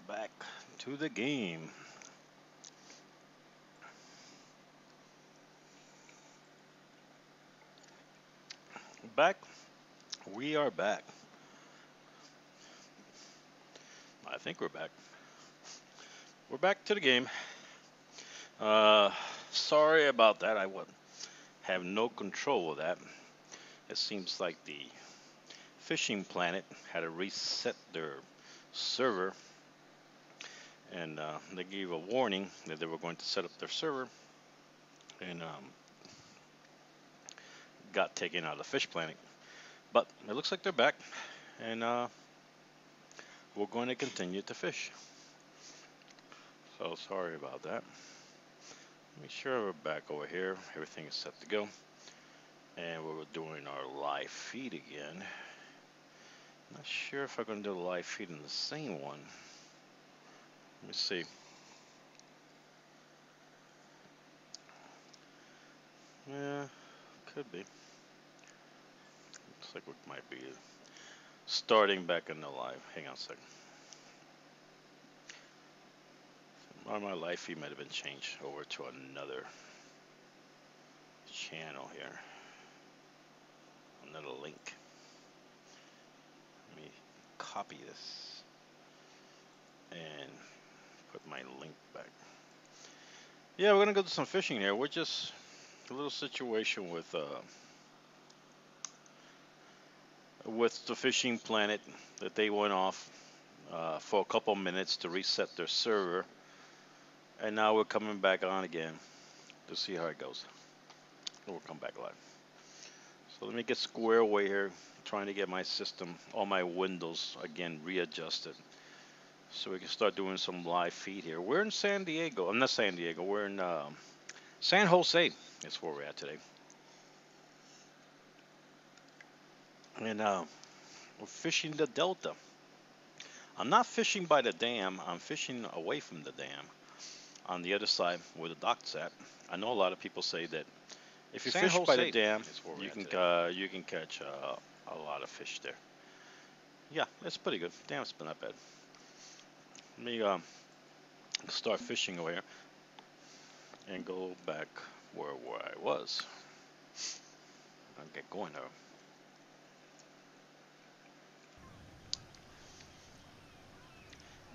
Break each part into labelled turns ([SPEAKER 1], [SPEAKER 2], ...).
[SPEAKER 1] Back to the game. Back. We are back. I think we're back. We're back to the game. Uh, Sorry about that. I would have no control of that. It seems like the fishing planet had to reset their server, and they gave a warning that they were going to set up their server, and got taken out of the fish planet. But it looks like they're back, and we're going to continue to fish. So sorry about that. Make sure we're back over here. Everything is set to go. And we're doing our live feed again. Not sure if I'm going to do the live feed in the same one. Let me see. Yeah, could be. Looks like we might be starting back in the live. Hang on a second. My live feed might have been changed over to another channel here. Another link. Let me copy this and put my link back. Yeah, we're gonna go do some fishing here. We're just a little situation with the fishing planet that they went off for a couple minutes to reset their server, and now we're coming back on again to see how it goes. We'll come back live. So let me get square away here, trying to get my system, all my windows again readjusted, so we can start doing some live feed here. We're in San Diego. I'm not San Diego. We're in San Jose. That's where we're at today. And we're fishing the delta. I'm not fishing by the dam. I'm fishing away from the dam on the other side where the dock's at. I know a lot of people say that if you
[SPEAKER 2] San
[SPEAKER 1] fish by the
[SPEAKER 2] Jose
[SPEAKER 1] dam,
[SPEAKER 2] is where we're
[SPEAKER 1] you
[SPEAKER 2] at
[SPEAKER 1] can
[SPEAKER 2] today.
[SPEAKER 1] you can catch a lot of fish there. Yeah, it's pretty good. Dam's been not bad. Let me start fishing over here and go back where I was. I'll get going now.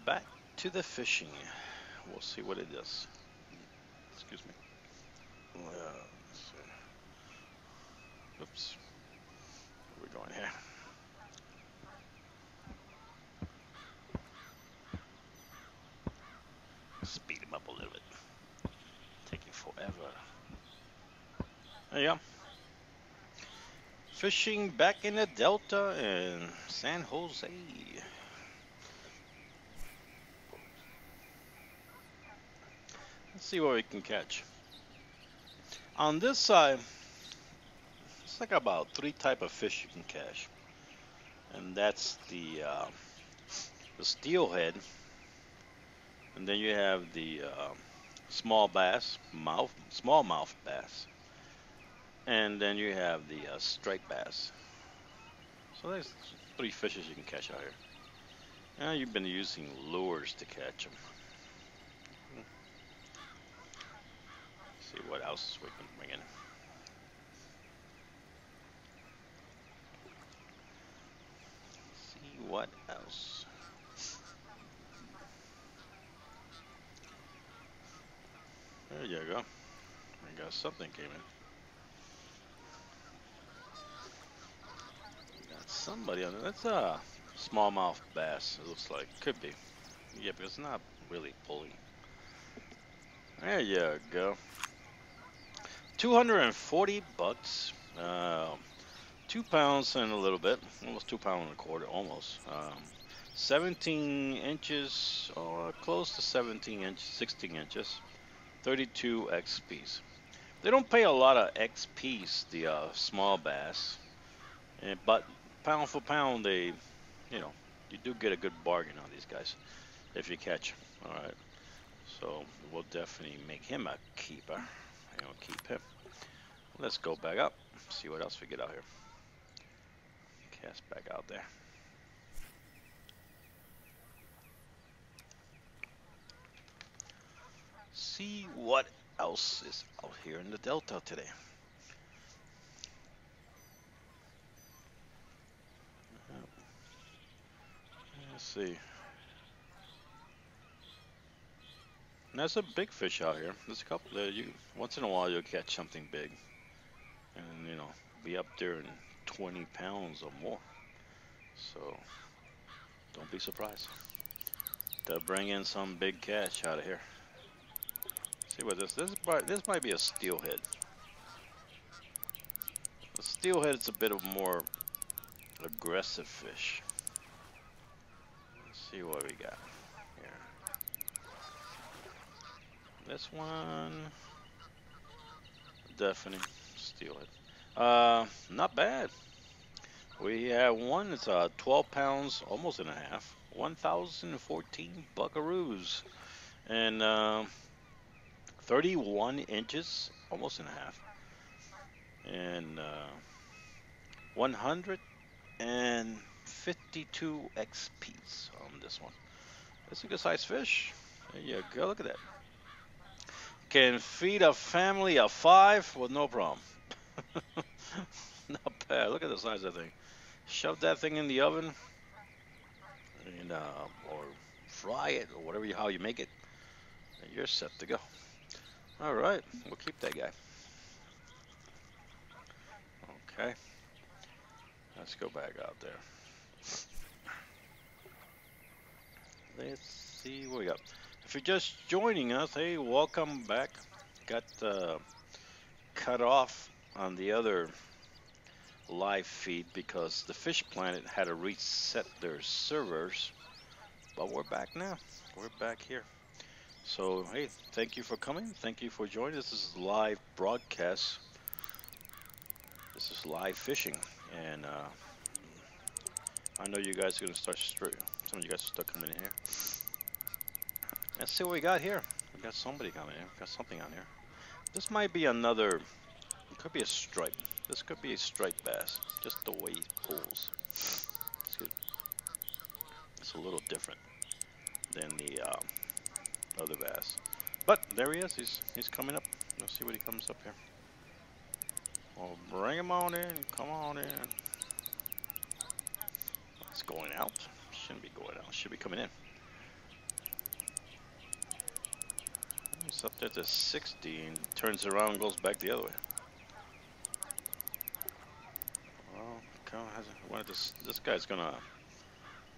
[SPEAKER 1] Back to the fishing. We'll see what it is. Excuse me. Let's see. Oops. Where are we going here? Speed him up a little bit. Taking forever. There you go. Fishing back in the Delta in San Jose. Let's see what we can catch. On this side, it's like about three type of fish you can catch, and that's the steelhead, and then you have the small bass, smallmouth bass, and then you have the striped bass. So there's three fishes you can catch out here. Now you've been using lures to catch them. See what else we can bring in. See what else. There you go. I got something came in. Got somebody on it. That's a smallmouth bass. It looks like could be. Yeah, but it's not really pulling. There you go. 240 bucks. 2 pounds and a little bit, almost 2 pound and a quarter, almost. 17 inches, or close to 17 inches, 16 inches, 32 XPs. They don't pay a lot of XPs, the small bass, but pound for pound, you know, you do get a good bargain on these guys if you catch 'em. All right, so we'll definitely make him a keeper. And we'll keep him. Let's go back up, see what else we get out here. Cast back out there. see what else is out here in the Delta today. Let's see. And there's a big fish out here. There's a couple there. You once in a while you'll catch something big, and be up there in 20 pounds or more. So don't be surprised. They'll bring in some big catch out of here. See what this might be a steelhead. The steelhead is a bit of more aggressive fish. Let's see what we got here. This one, definitely steelhead. Not bad. We have one that's 12 pounds, almost and a half, 1,014 buckaroos, and 31 inches, almost and a half, and 152 XPs on this one. That's a good sized fish. There you go. Look at that. Can feed a family of 5 with no problem. Not bad. Look at the size of that thing. Shove that thing in the oven, and or fry it, or whatever how you make it, and you're set to go. All right, we'll keep that guy. Okay, let's go back out there. Let's see what we got. If you're just joining us, hey, welcome back. Got cut off on the other live feed because the Fish Planet had to reset their servers, but we're back now. We're back here. So hey, thank you for coming. Thank you for joining. This is live broadcast. This is live fishing, and I know you guys are gonna start straight. Some of you guys are start coming in here. Let's see what we got here. We got somebody coming in. We got something on here. This might be another. It could be a stripe. This could be a striped bass. Just the way he pulls. It's a little different than the other bass. But there he is. He's coming up. Let's see what he comes up here. Well, bring him on in. Come on in. It's going out. Shouldn't be going out. Should be coming in. It's up there to 60 and turns around and goes back the other way. Well, this guy's gonna.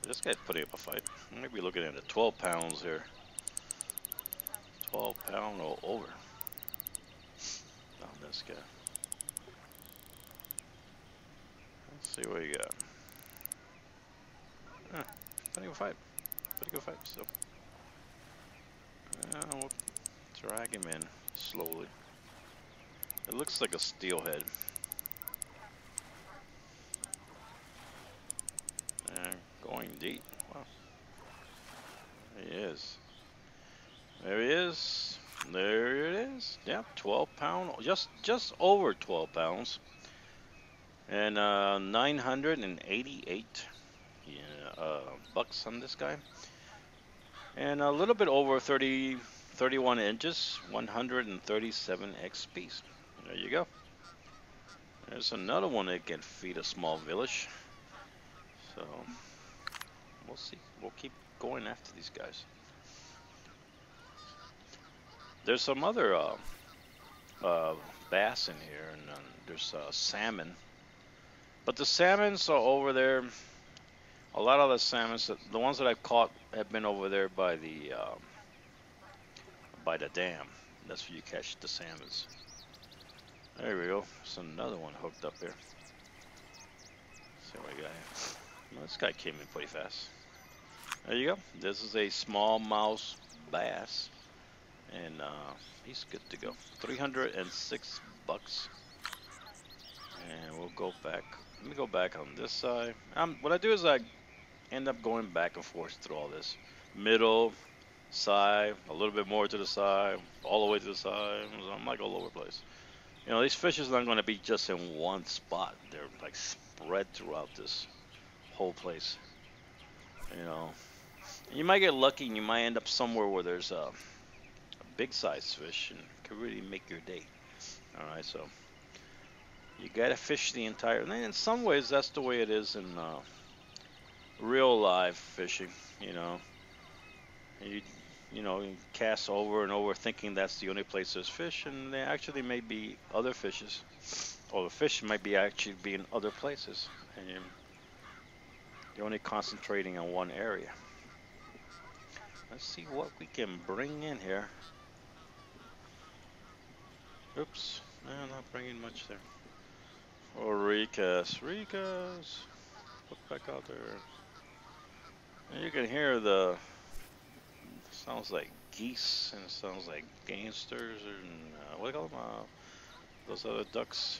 [SPEAKER 1] This guy's putting up a fight. Maybe looking at it. 12 pounds here. 12 pound or over. On this guy. Let's see what you got. Pretty good fight. Pretty good fight. So we'll drag him in slowly. It looks like a steelhead. And going deep. Wow. There he is. There he is. There it is. Yep, 12 pound. Just over 12 pounds. And 988 bucks on this guy. And a little bit over 31 inches, 137 XPs. There you go. There's another one that can feed a small village. So we'll see. We'll keep going after these guys. There's some other bass in here, and there's salmon. But the salmons are over there. A lot of the salmons, the ones that I've caught, have been over there by the dam. That's where you catch the salmons. There we go. There's another one hooked up here. See what we got here. Well, this guy came in pretty fast. There you go. This is a smallmouth bass, and he's good to go. 306 bucks. And we'll go back. Let me go back on this side. What I do is I end up going back and forth through all this. Middle, side, a little bit more to the side, all the way to the side. I'm like all over the place. You know, these fish are not going to be just in one spot. They're like spread throughout this whole place. You know, and you might get lucky and you might end up somewhere where there's a big size fish and can really make your day. All right, so you gotta fish the entire. And in some ways, that's the way it is in real live fishing. You know, you you cast over and over thinking that's the only place there's fish, and there actually may be other fishes, or the fish might be actually be in other places, and you're only concentrating on one area. Let's see what we can bring in here. Oops, I'm not bringing much there. Oh, Ricas, look back out there. And you can hear the sounds like geese and it sounds like gangsters and what do you call them? Those other ducks.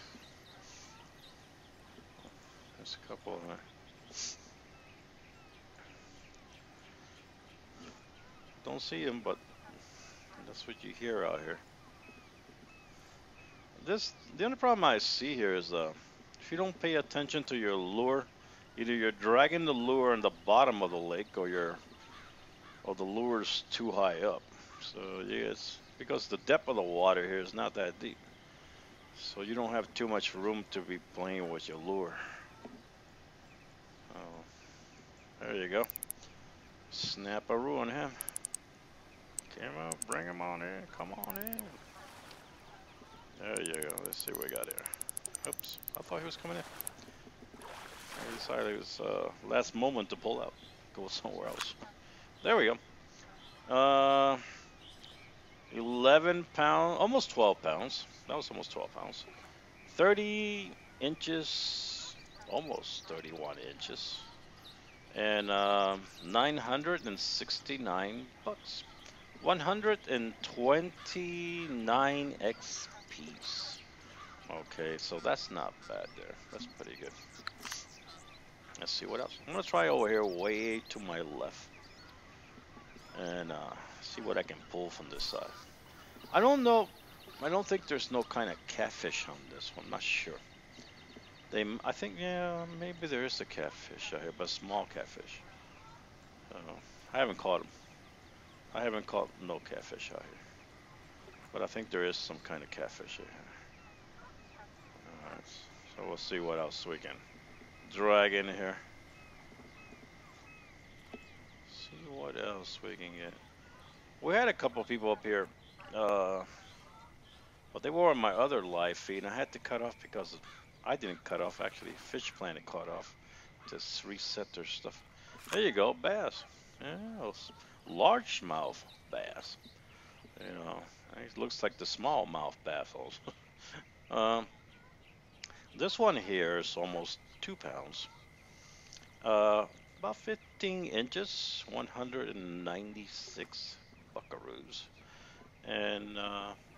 [SPEAKER 1] There's a couple of them. Don't see them, but that's what you hear out here. The only problem I see here is if you don't pay attention to your lure, either you're dragging the lure in the bottom of the lake or the lure's too high up. So yeah, it's because the depth of the water here is not that deep. So you don't have too much room to be playing with your lure. Oh, there you go. Snapperoo on him. Come on, bring him on in. Come on in. There you go. Let's see what we got here. Oops, I thought he was coming in. I decided it was last moment to pull out. Go somewhere else. There we go. 11 pounds, almost 12 pounds. That was almost 12 pounds. 30 inches, almost 31 inches. And 969 bucks. 129 XPs. Okay, so that's not bad there. That's pretty good. Let's see what else. I'm gonna try over here way to my left and see what I can pull from this side. I don't know. I don't think there's no kind of catfish on this one. I'm not sure. I think, yeah, maybe there is a catfish out here, but small catfish. I haven't caught them. I haven't caught no catfish out here, but I think there is some kind of catfish in here. All right, so we'll see what else we can drag in here. See what else we can get. We had a couple people up here, but they were on my other live feed, and I had to cut off because I didn't cut off. Actually, Fish Planet cut off to reset their stuff. There you go, bass. Yeah, largemouth bass. You know, it looks like the smallmouth bass also. um, this one here is almost 2 pounds. About 15 inches, 196 buckaroos, and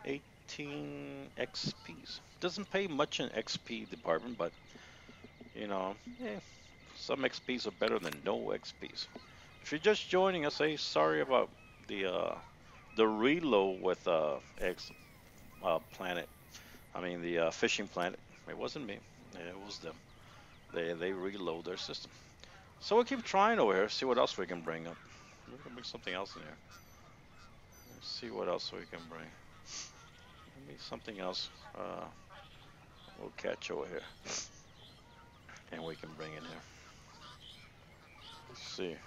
[SPEAKER 1] 18 XPs. Doesn't pay much in XP department, but you know, yeah, some XPs are better than no XPs. If you're just joining us, say sorry about the reload with X Planet. I mean the Fishing Planet. It wasn't me. It was them. They reload their system. So we'll keep trying over here. See what else we can bring up. We can bring something else in here. Let's see what else we can bring. Maybe something else. We'll catch over here, and we can bring in here. Let's see.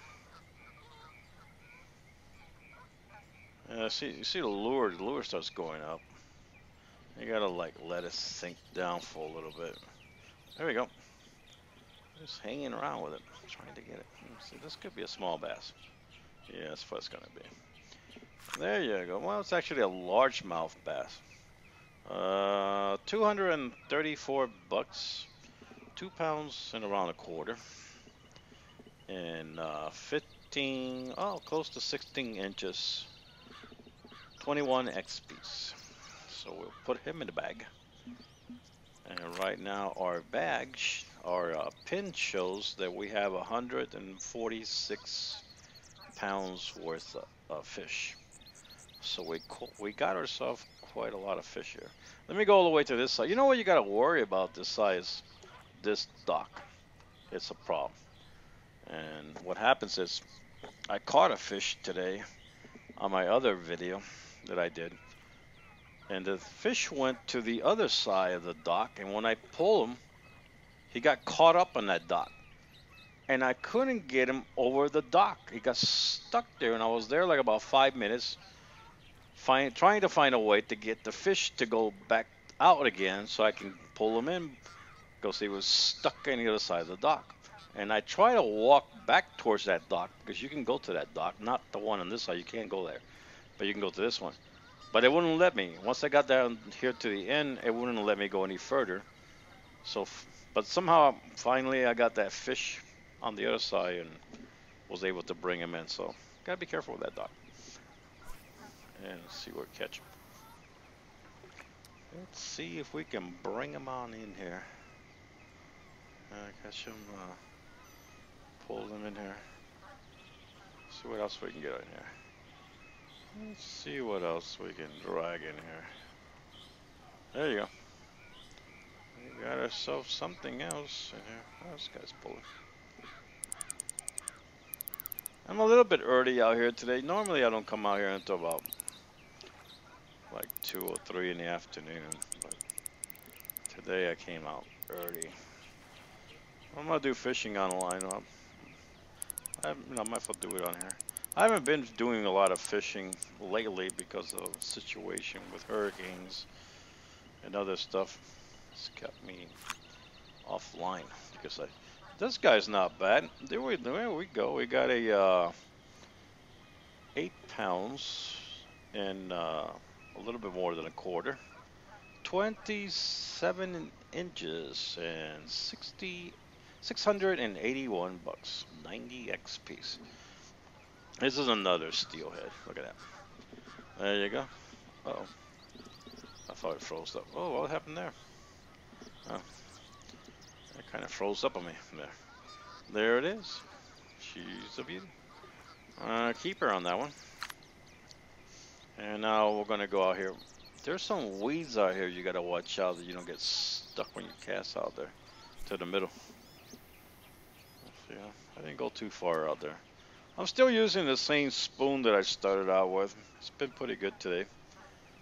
[SPEAKER 1] You see the lure starts going up. You gotta like let it sink down for a little bit. There we go. Just hanging around with it, trying to get it. See, this could be a small bass. Yeah, that's what it's gonna be. There you go. Well, it's actually a largemouth bass. 234 bucks, 2 pounds and around a quarter, and 15, close to 16 inches. 21 XPs. So we'll put him in the bag. And right now our pin shows that we have 146 pounds worth of fish. So we got ourselves quite a lot of fish here. Let me go all the way to this side. You know what you got to worry about this size? This dock. It's a problem. And what happens is I caught a fish today on my other video. that I did, and the fish went to the other side of the dock, and when I pulled him, he got caught up on that dock, and I couldn't get him over the dock. He got stuck there, and I was there like about 5 minutes, trying to find a way to get the fish to go back out again so I can pull him in because he was stuck on the other side of the dock. And I try to walk back towards that dock because you can go to that dock, not the one on this side. You can't go there, but you can go to this one. But it wouldn't let me. Once I got down here to the end, it wouldn't let me go any further. So, but somehow, finally, I got that fish on the other side and was able to bring him in. So, gotta be careful with that dock. And let's see where we catch him. Let's see if we can bring him on in here. Catch him, pull him in here. See what else we can get in here. Let's see what else we can drag in here. There you go. We got ourselves something else in here. Oh, this guy's pulling. I'm a little bit early out here today. Normally I don't come out here until about like 2 or 3 in the afternoon, but today I came out early. I'm gonna do fishing on the line. I might as well do it on here. I haven't been doing a lot of fishing lately because of the situation with hurricanes and other stuff. It's kept me offline because this guy's not bad. There we go. We got a 8 pounds and a little bit more than a quarter. 27 inches and 681 bucks, 90 X piece. This is another steelhead. Look at that. There you go. Uh-oh. I thought it froze up. Oh, what happened there? Oh. It kind of froze up on me. There it is. She's a beauty. Keep her on that one. And now we're going to go out here. There's some weeds out here you got to watch out that you don't get stuck when you cast out there to the middle. Yeah, I didn't go too far out there. I'm still using the same spoon that I started out with. It's been pretty good today.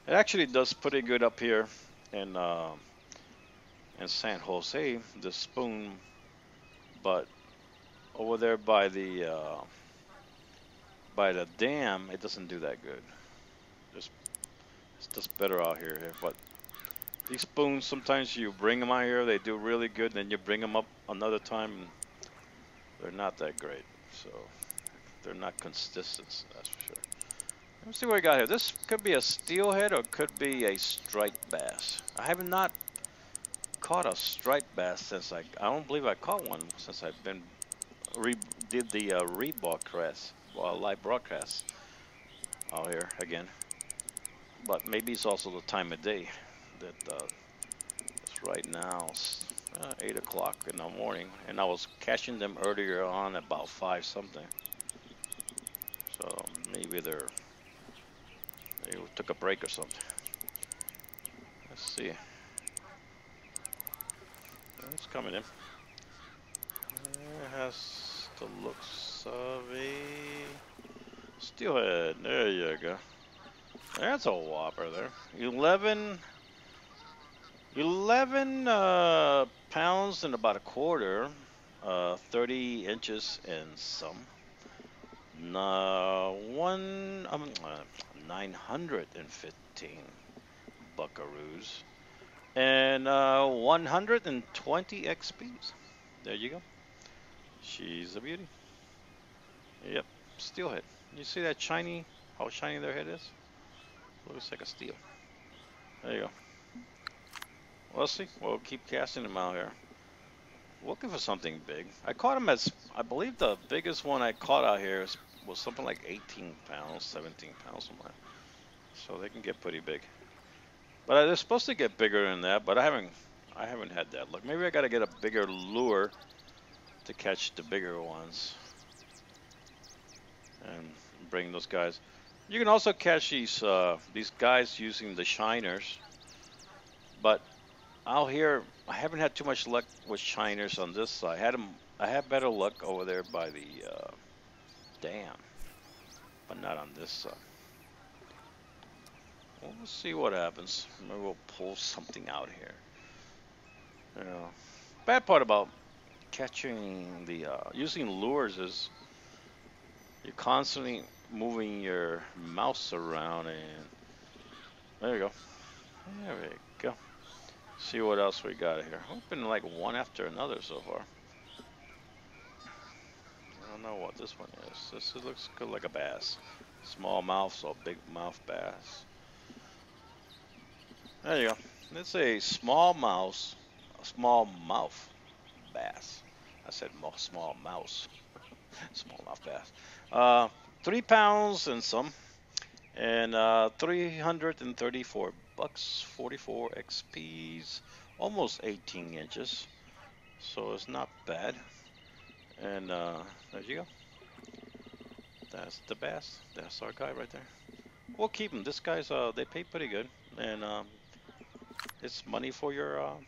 [SPEAKER 1] It actually does pretty good up here in San Jose, the spoon, but over there by the dam, it doesn't do that good. It's just better out here. But these spoons, sometimes you bring them out here, they do really good, then you bring them up another time, and they're not that great. So they're not consistent, that's for sure. Let's see what we got here. This could be a steelhead or it could be a striped bass. I have not caught a striped bass since I don't believe I caught one since I've been did the rebroadcast, live broadcast out here again. But maybe it's also the time of day that it's right now. 8 o'clock in the morning, and I was catching them earlier on about 5 something. So maybe they took a break or something. Let's see. It's coming in. It has the looks of a steelhead. There you go. That's a whopper there. 11 pounds and about a quarter, 30 inches and some. 915 buckaroos and 120 XPs. There you go. She's a beauty. Yep, steelhead. You see that shiny? How shiny their head is? Looks like a steel. There you go. We'll see. We'll keep casting them out here. Looking for something big. I caught them I believe the biggest one I caught out here was something like 18 pounds, 17 pounds, somewhere. So they can get pretty big. But they're supposed to get bigger than that, but I haven't had that luck. Maybe I got to get a bigger lure to catch the bigger ones and bring those guys. You can also catch these guys using the shiners, but out here I haven't had too much luck with shiners on this side. I had better luck over there by the dam, but not on this side. Well, we'll see what happens. Maybe we'll pull something out here. You know, bad part about catching the using lures is you're constantly moving your mouse around, and there you go. There we go. See what else we got here. We've been like one after another so far. I don't know what this one is. Looks good like a bass. Small mouth, so big mouth bass. There you go. It's a small mouth bass. I said small mouse, small mouth bass. 3 pounds and some, and 334 bucks, 44 XPs, almost 18 inches. So it's not bad. And there you go. That's the bass. That's our guy right there. We'll keep him. This guy's they pay pretty good, and it's money for your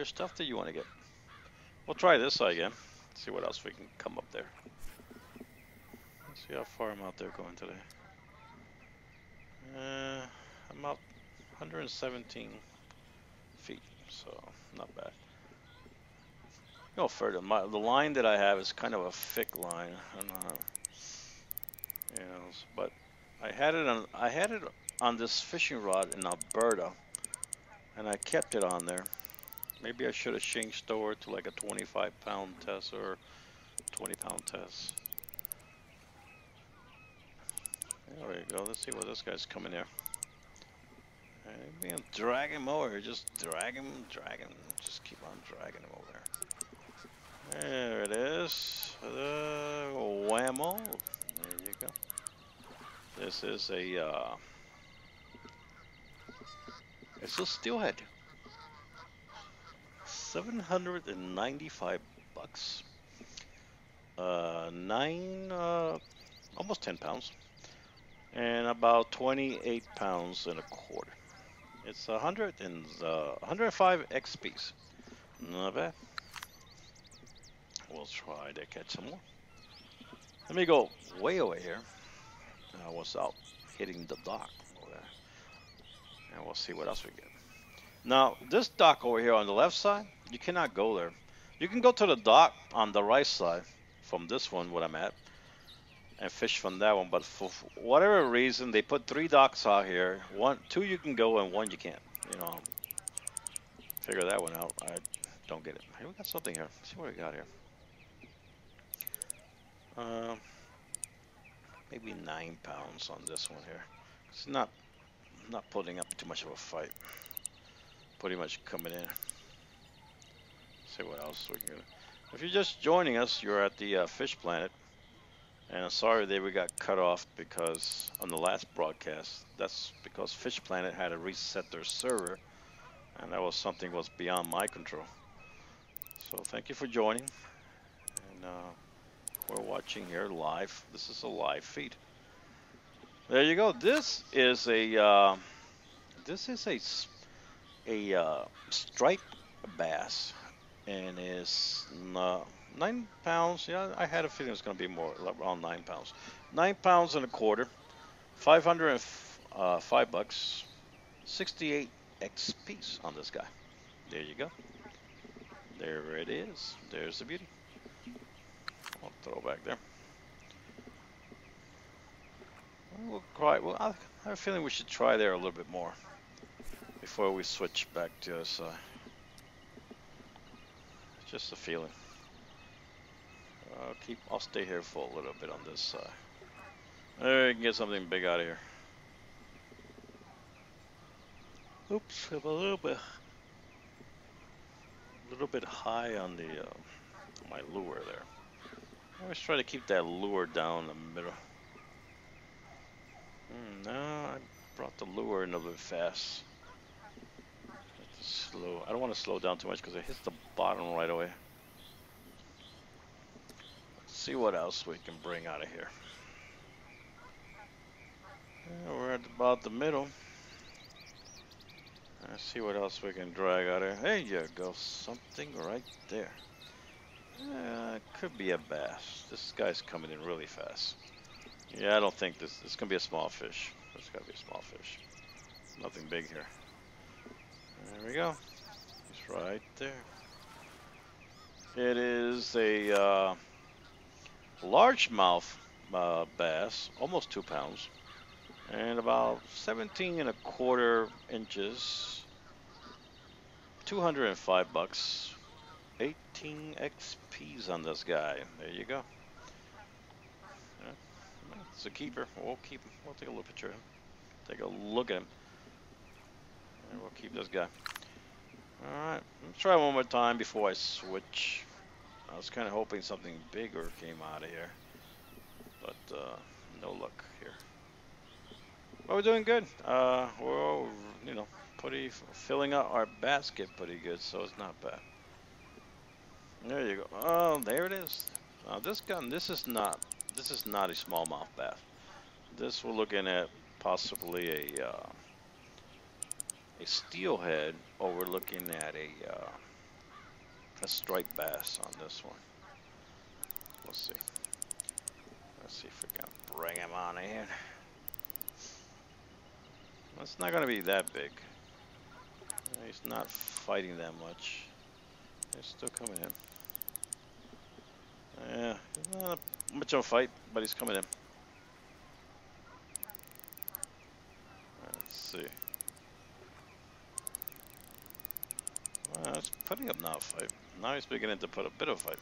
[SPEAKER 1] stuff that you want to get. We'll try this side again. See what else we can come up there. Let's see how far I'm out there going today. I'm out 117 feet, so not bad. Go further. The line that I have is kind of a thick line. I don't know how, but I had it on this fishing rod in Alberta, and I kept it on there. Maybe I should have changed over to like a 25-pound test or 20-pound test. There we go. Let's see what this guy's coming here. Maybe drag him over. Just drag him. Just keep on dragging him over there. There it is. Whammo. There you go. This is it's a steelhead. 795 bucks. Almost 10 pounds. And about 28 pounds and a quarter. It's 105 XPs. Not bad. We'll try to catch some more. Let me go way over here. I was out hitting the dock over there. And we'll see what else we get. Now, this dock over here on the left side, you cannot go there. You can go to the dock on the right side from this one, where I'm at, and fish from that one. But for whatever reason, they put 3 docks out here. 2 you can go and 1 you can't. Figure that one out. I don't get it. Hey, we got something here. Let's see what we got here. Maybe 9 pounds on this one here. It's not putting up too much of a fight. Pretty much coming in. See what else we can get. If you're just joining us, you're at the Fish Planet. And I'm sorry that we got cut off because on the last broadcast, that's because Fish Planet had to reset their server. And that was something was beyond my control. So thank you for joining. And we're watching here live. This is a live feed. There you go. This is a striped bass, and is 9 pounds. Yeah, I had a feeling it was going to be more, around 9 pounds. 9 pounds and a quarter. 505 bucks. 68 XPs on this guy. There you go. There it is. There's the beauty. I'll throw back there. We'll try. Well, I have a feeling we should try there a little bit more before we switch back to the other side. Just a feeling. I'll stay here for a little bit on this side. There, we can get something big out of here. Oops, I'm a little bit high on the my lure there. I always try to keep that lure down in the middle. No, I brought the lure in a little bit fast. Slow. I don't want to slow down too much because it hits the bottom right away. Let's see what else we can bring out of here. Yeah, we're at about the middle. Let's see what else we can drag out of here. There you go, something right there. It could be a bass. This guy's coming in really fast. Yeah, I don't think this gonna be a small fish. It's gotta be a small fish. Nothing big here. There we go. He's right there. It is a largemouth bass, almost 2 pounds, and about 17 and a quarter inches, 205 bucks, 18 XPs on this guy. There you go. Yeah, it's a keeper. We'll keep him. We'll take a look at him. Take a look at him. And we'll keep this guy. Alright, let's try one more time before I switch. I was kind of hoping something bigger came out of here, but no luck here. But we're doing good. We're, pretty filling out our basket pretty good, so it's not bad. There you go. Oh, there it is. This gun, this is not a smallmouth bass. This we're looking at possibly a steelhead, or we're looking at a striped bass on this one. Let's see. Let's see if we can bring him on in. It's not going to be that big. He's not fighting that much. He's still coming in. Yeah, not much of a fight, but he's coming in. Let's see. Well, it's putting up now a fight. Now he's beginning to put a bit of fight.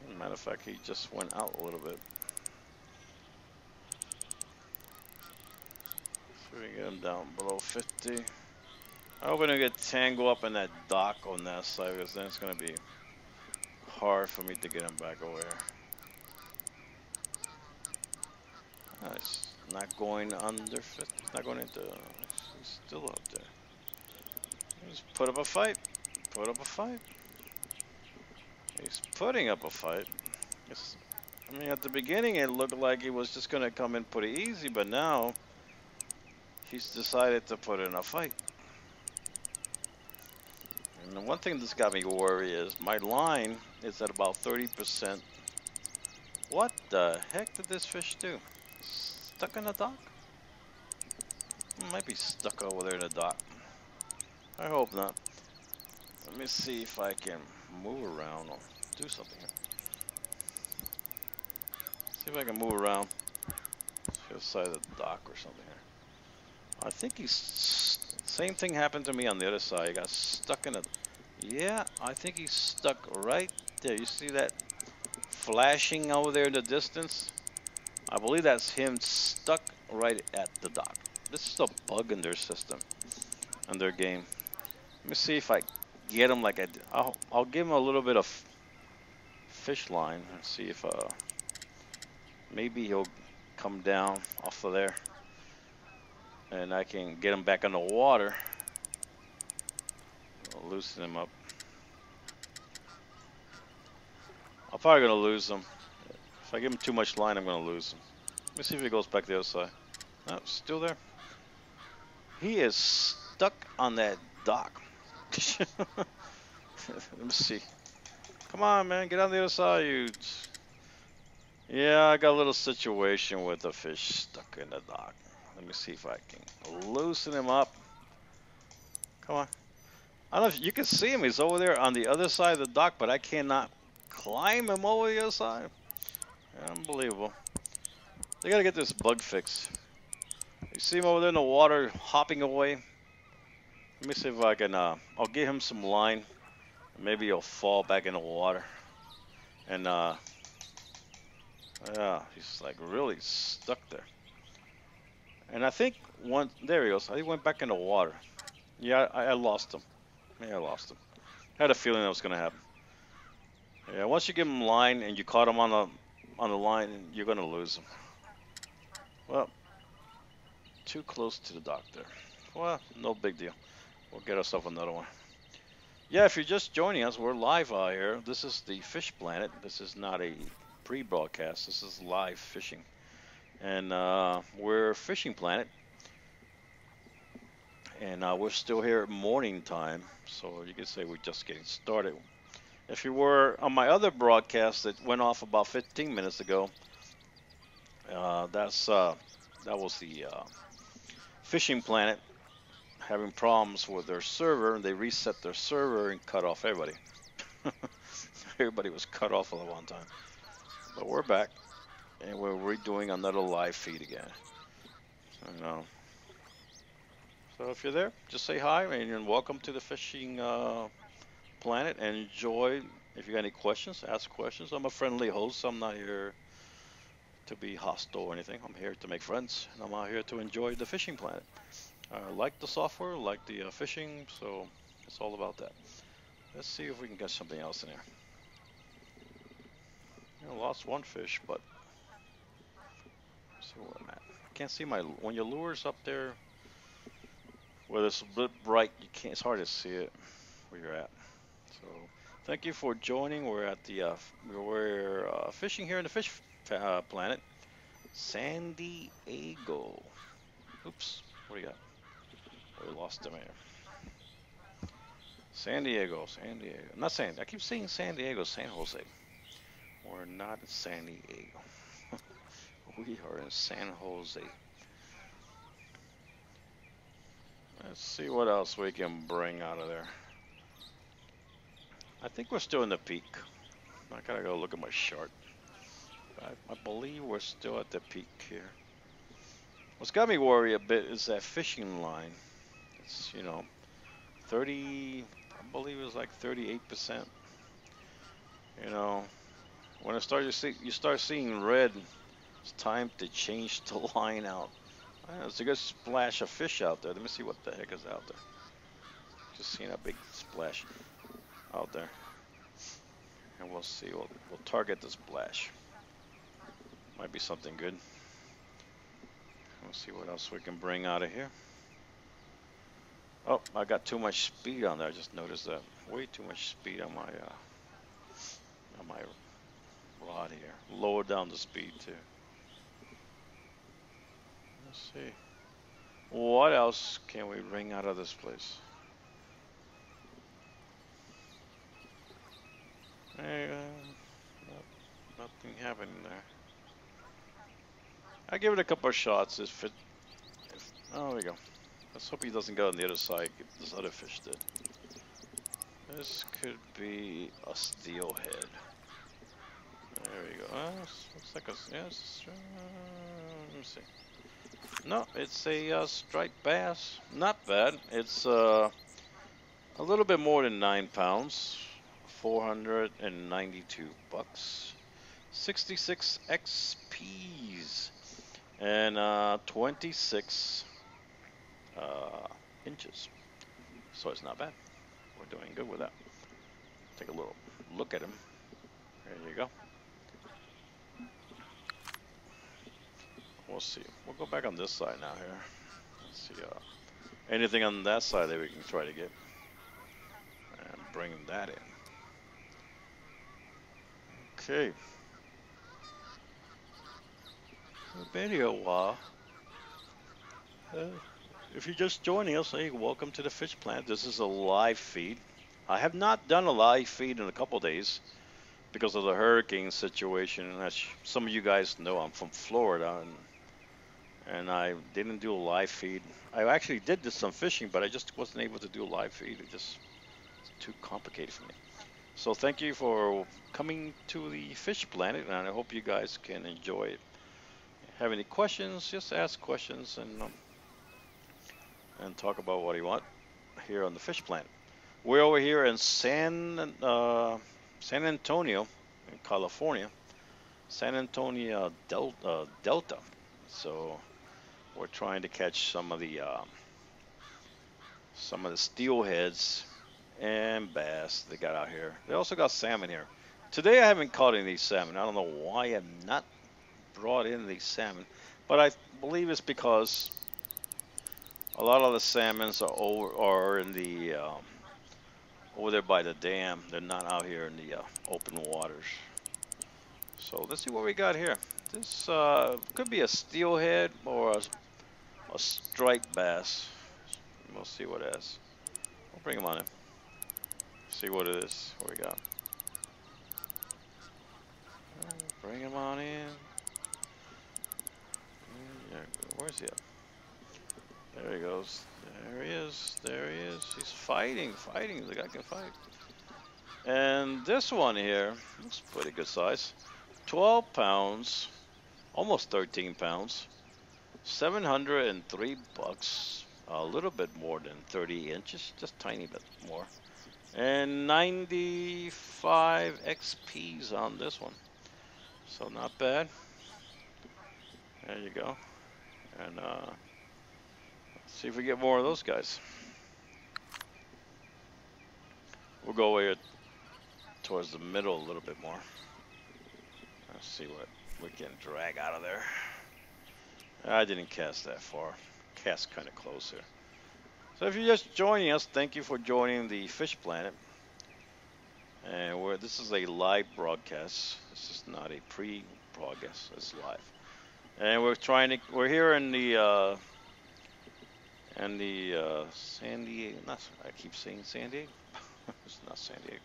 [SPEAKER 1] As a matter of fact, he just went out a little bit. So we can get him down below 50. I hope I don't get tangled up in that dock on that side, because then it's going to be hard for me to get him back over here. It's not going under 50. It's not going into. He's still up there. He's put up a fight. Put up a fight. He's putting up a fight. I mean, at the beginning it looked like he was just going to come in pretty easy, but now he's decided to put in a fight. And the one thing that's got me worried is my line is at about 30%. What the heck did this fish do? Stuck in the dock? It might be stuck over there in the dock. I hope not. Let me see if I can move around or do something here. See if I can move around to the side of the dock or something here. I think same thing happened to me on the other side. He got stuck in a. Yeah, I think he's stuck right there. You see that flashing over there in the distance? I believe that's him stuck right at the dock. This is a bug in their system, in their game. Let me see if I get him like I did. I'll give him a little bit of fish line and see if maybe he'll come down off of there and I can get him back in the water. I'll loosen him up. I'm probably gonna lose him. If I give him too much line, I'm gonna lose him. Let me see if he goes back the other side. No, still there. He is stuck on that dock. Let me see. Come on, man, get on the other side, you. Yeah, I got a little situation with the fish stuck in the dock. Let me see if I can loosen him up. Come on. I don't know if you can see him. He's over there on the other side of the dock, but I cannot climb him over the other side. Unbelievable. They gotta get this bug fixed. You see him over there in the water, hopping away. Let me see if I can. I'll give him some line. Maybe he'll fall back in the water. And yeah, he's like really stuck there. And I think there he goes. He went back in the water. Yeah, I lost him. Yeah, I lost him. I had a feeling that was gonna happen. Yeah, once you give him line and you caught him on the line, you're gonna lose him. Well, too close to the dock there. Well, no big deal. We'll get ourselves another one. Yeah, if you're just joining us, we're live out here. This is the Fish Planet. This is not a pre-broadcast. This is live fishing. And we're Fishing Planet. And we're still here at morning time. So you could say we're just getting started. If you were on my other broadcast that went off about 15 minutes ago, that was the Fishing Planet having problems with their server. They reset their server and cut off everybody. Everybody was cut off at one time. But we're back and we're redoing another live feed again. You know. So if you're there, just say hi and welcome to the Fishing Planet and enjoy. If you got any questions, ask questions. I'm a friendly host. I'm not here to be hostile or anything. I'm here to make friends, and I'm out here to enjoy the Fishing Planet. Like the software, like the fishing, so it's all about that. Let's see if we can get something else in here. Lost one fish, but let's see where I'm at. I can't see my when your lure's up there where it's a bit bright. You can't. It's hard to see it where you're at. So thank you for joining. We're at the we're fishing here in the Fish Planet, San Diego. Oops, what do you got? We lost them here. San Diego, San Diego. Not San. I keep saying San Diego, San Jose. We're not in San Diego. We are in San Jose. Let's see what else we can bring out of there. I think we're still in the peak. I gotta go look at my chart. I believe we're still at the peak here. What's got me worried a bit is that fishing line. It's 30. I believe it was like 38%. You know, when you start seeing red, it's time to change the line out. There's a good splash of fish out there. Let me see what the heck is out there. Just seeing a big splash out there. And we'll see. We'll target the splash. Might be something good. We'll see what else we can bring out of here. Oh, I got too much speed on there. I just noticed that. Way too much speed on my rod here. Lower down the speed too. Let's see. What else can we bring out of this place? Nothing happening there. I give it a couple of shots. Oh, there we go. Let's hope he doesn't go on the other side. This other fish did. This could be a steelhead. There we go. Looks like a yes. Let me see. No, it's a striped bass. Not bad. It's a little bit more than 9 pounds. 492 bucks. 66 XPs and 26 inches. So it's not bad. We're doing good with that. Take a little look at him. There you go. We'll see. We'll go back on this side now here. Let's see. Anything on that side that we can try to get and bring that in. Okay. It's been a while. If you're just joining us, hey, welcome to the Fish Plant. This is a live feed. I have not done a live feed in a couple days because of the hurricane situation. And as some of you guys know, I'm from Florida, and I didn't do a live feed. I actually did some fishing, but I just wasn't able to do a live feed. It's too complicated for me. So thank you for coming to the Fish Planet, and I hope you guys can enjoy it. Have any questions? Just ask questions and talk about what you want here on the Fish Planet. We're over here in San Antonio, in California, San Antonio Delta. So we're trying to catch some of the steelheads and bass they got out here. They also got salmon here. Today I haven't caught any of these salmon. I don't know why I have not brought in these salmon, but I believe it's because a lot of the salmons are in the over there by the dam. They're not out here in the open waters. So let's see what we got here. This could be a steelhead or a striped bass. We'll see what it is. We'll bring them on in. See what it is. What we got. Bring him on in. Yeah, where's he at? There he goes. There he is. There he is. He's fighting, fighting. The guy can fight. And this one here, it's pretty good size. 12 pounds, almost 13 pounds. 703 bucks. A little bit more than 30 inches, just tiny bit more. And 95 XPs on this one. So not bad. There you go. And let's see if we get more of those guys. We'll go away towards the middle a little bit more. Let's see what we can drag out of there. I didn't cast that far. Cast kind of close here. So if you're just joining us, thank you for joining the Fish Planet. And this is a live broadcast. This is not a pre-broadcast. It's live. And we're here in the San Diego. I keep saying San Diego. It's not San Diego.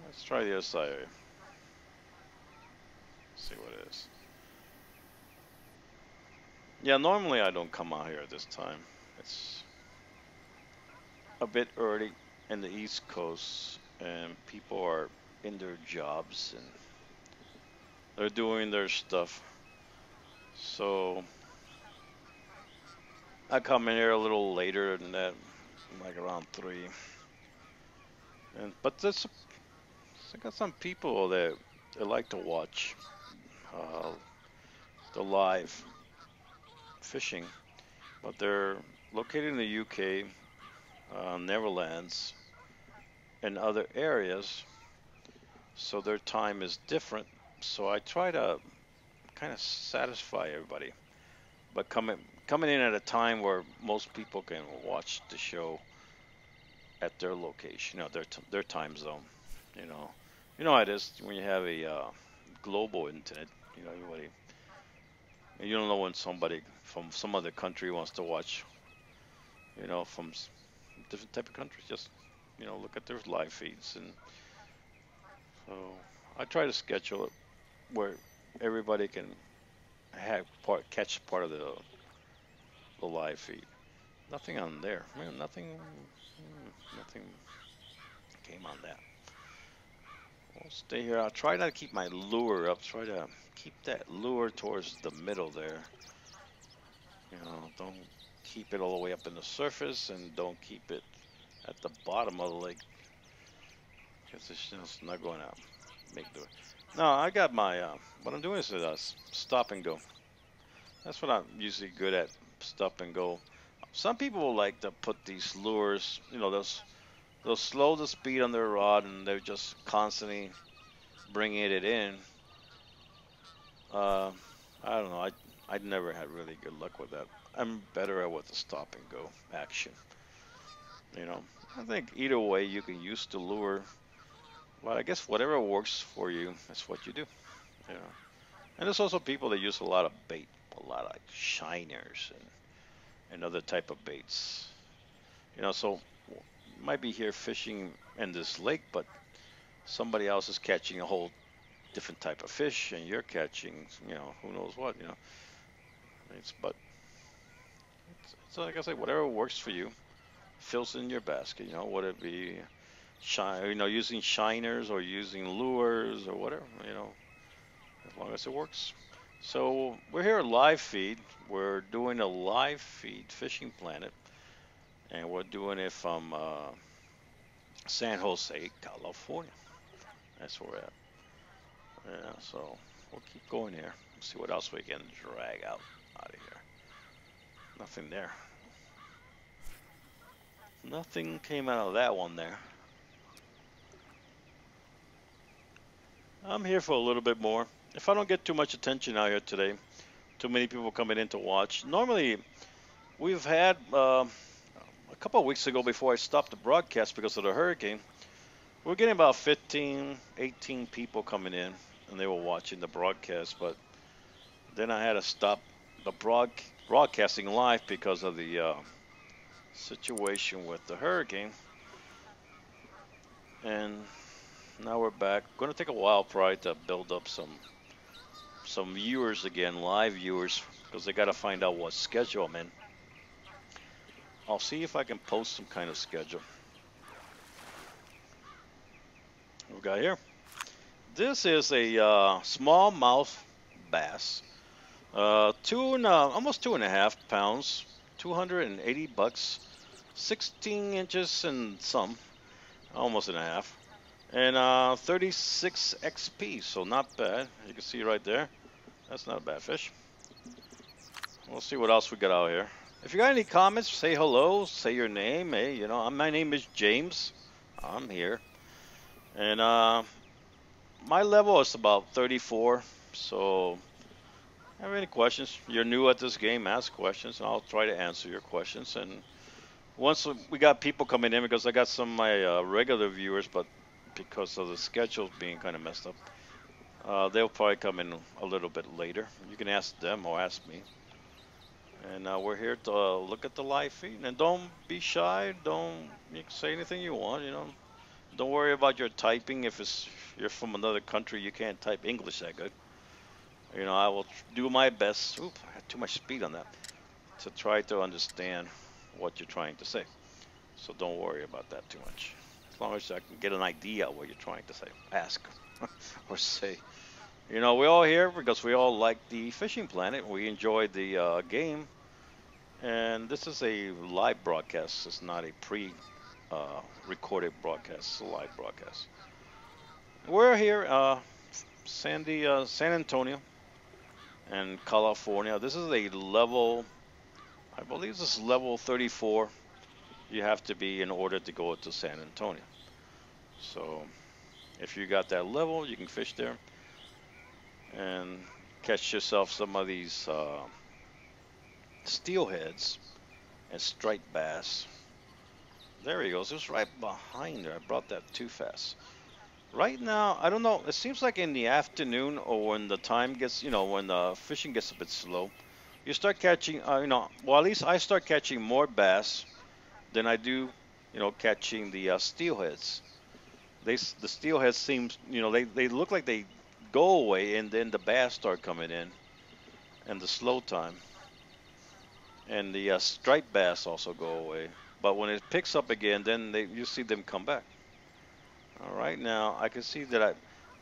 [SPEAKER 1] Let's try the other side. See what it is. Yeah, normally I don't come out here at this time. It's a bit early in the East Coast, and people are in their jobs and they're doing their stuff. So I come in here a little later than that, like around 3. But I got some people that they like to watch uh, the live fishing, but they're located in the UK, Netherlands, and other areas, so their time is different. So I try to kind of satisfy everybody, but coming in at a time where most people can watch the show at their location, their time zone. You know, you know how it is when you have a global internet. Everybody. You don't know when somebody from some other country wants to watch. From different type of countries. Just look at their live feeds, and so I try to schedule it where everybody can catch part of the live feed. Nothing on there, man. Nothing came on that. We'll stay here. I'll try not to keep my lure up. Try to keep that lure towards the middle there. Don't keep it all the way up in the surface, and don't keep it at the bottom of the lake, because it's not going to make the. No, I got my. What I'm doing is stop and go. That's what I'm usually good at. Stop and go. Some people will like to put these lures. They'll slow the speed on their rod, and they're just constantly bringing it in. I don't know. I never had really good luck with that. I'm better at with the stop and go action. I think either way you can use the lure, but I guess whatever works for you, that's what you do. You know. And there's also people that use a lot of bait, a lot of like shiners and other type of baits. So you might be here fishing in this lake, but somebody else is catching a whole different type of fish, and you're catching, who knows what. It's like I say, whatever works for you fills in your basket. Whether it be using shiners or using lures or whatever. As long as it works. So we're here at live feed. We're doing a live feed fishing planet, and we're doing it from San Jose, California. That's where we're at. Yeah, so we'll keep going here. See what else we can drag out of here. Nothing there. Nothing came out of that one there. I'm here for a little bit more. If I don't get too much attention out here today, too many people coming in to watch. Normally, we've had a couple of weeks ago before I stopped the broadcast because of the hurricane, we were getting about 15, 18 people coming in, and they were watching the broadcast. But then I had to stop the broadcasting live because of the situation with the hurricane. And now we're back. Going to take a while probably to build up some viewers again, live viewers, because they got to find out what schedule I'm in. I'll see if I can post some kind of schedule. What we got here? This is a smallmouth bass. Almost 2.5 pounds, 280 bucks, 16 inches and some, almost and a half, and 36 XP, so not bad. You can see right there. That's not a bad fish. We'll see what else we got out here. If you got any comments, say hello, say your name. Hey, my name is James. I'm here, and my level is about 34. So, have any questions? You're new at this game, ask questions, and I'll try to answer your questions. And once we got people coming in, because I got some of my regular viewers, but because of the schedule being kind of messed up, they'll probably come in a little bit later. You can ask them or ask me. And we're here to look at the live feed. And don't be shy. Don't You can say anything you want. Don't worry about your typing. If you're from another country, you can't type English that good. I will do my best. Oop, I had too much speed on that. To try to understand what you're trying to say. So don't worry about that too much. As long as I can get an idea of what you're trying to say, ask or say. We're all here because we all like the Fishing Planet. We enjoy the game, and this is a live broadcast. It's not a pre-recorded broadcast. It's a live broadcast. We're here, San Antonio, and California. This is a level, I believe this is level 34. You have to be in order to go to San Antonio. So if you got that level, you can fish there and catch yourself some of these steelheads and striped bass. There he goes. It was right behind there. I brought that too fast. Right now, I don't know. It seems like in the afternoon or when the time gets, when the fishing gets a bit slow, you start catching, well, at least I start catching more bass than I do, catching the steelheads. The steelheads seems, they look like they go away, and then the bass start coming in, and the slow time, and the striped bass also go away. But when it picks up again, then you see them come back. All right, now I can see that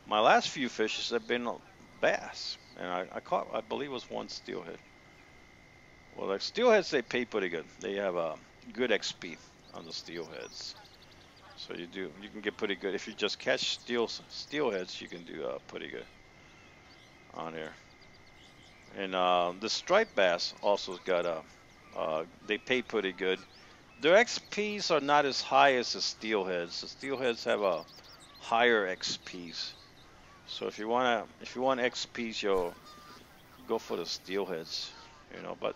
[SPEAKER 1] my last few fishes have been bass, and I caught, I believe it was one steelhead. Well, like steelheads, they pay pretty good. They have a good XP on the steelheads. So you can get pretty good. If you just catch steelheads, you can do pretty good on here. And the striped bass also got they pay pretty good. Their XPs are not as high as the steelheads. The steelheads have a higher XPs. So if you want XPs, you'll go for the steelheads. But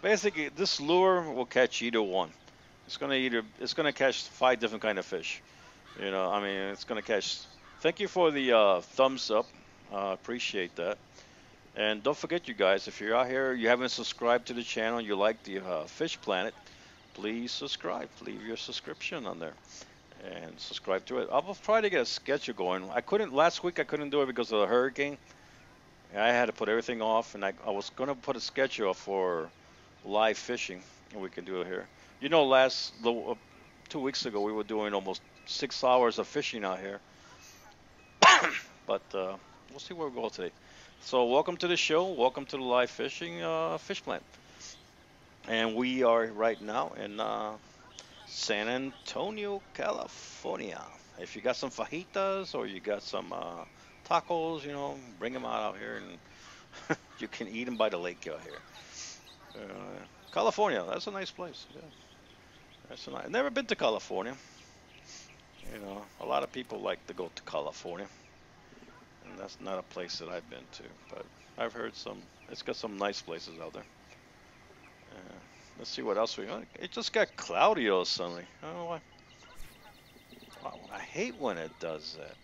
[SPEAKER 1] basically this lure will catch either one. It's gonna catch 5 different kind of fish. I mean, it's gonna catch. Thank you for the thumbs up. Appreciate that. And don't forget, you guys, if you're out here, you haven't subscribed to the channel, you like the Fish Planet, please subscribe. Leave your subscription on there and subscribe to it. I'll try to get a schedule going. Last week I couldn't do it because of the hurricane. I had to put everything off, and I was gonna put a schedule up for live fishing, and we can do it here. Last 2 weeks ago we were doing almost 6 hours of fishing out here, but we'll see where we go today. So welcome to the show. Welcome to the live fishing fish plant, and we are right now in San Antonio, California. If you got some fajitas or you got some tacos, bring them out here, and you can eat them by the lake out here. California, that's a nice place. Yeah. I've never been to California. A lot of people like to go to California, and that's not a place that I've been to. But I've heard it's got some nice places out there. Let's see what else we got. It just got cloudy all suddenly. I don't know why. Wow, I hate when it does that.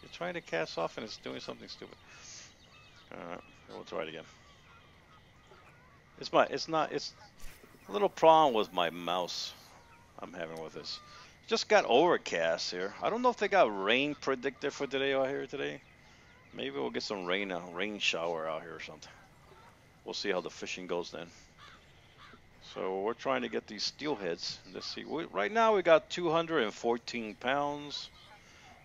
[SPEAKER 1] You're trying to cast off and it's doing something stupid. Alright, we'll try it again. It's a little problem with my mouse I'm having with this. Just got overcast here. I don't know if they got rain predicted for today out here today. Maybe we'll get some rain, a rain shower out here or something. We'll see how the fishing goes then. So we're trying to get these steelheads. Let's see. Right now we got 214 pounds,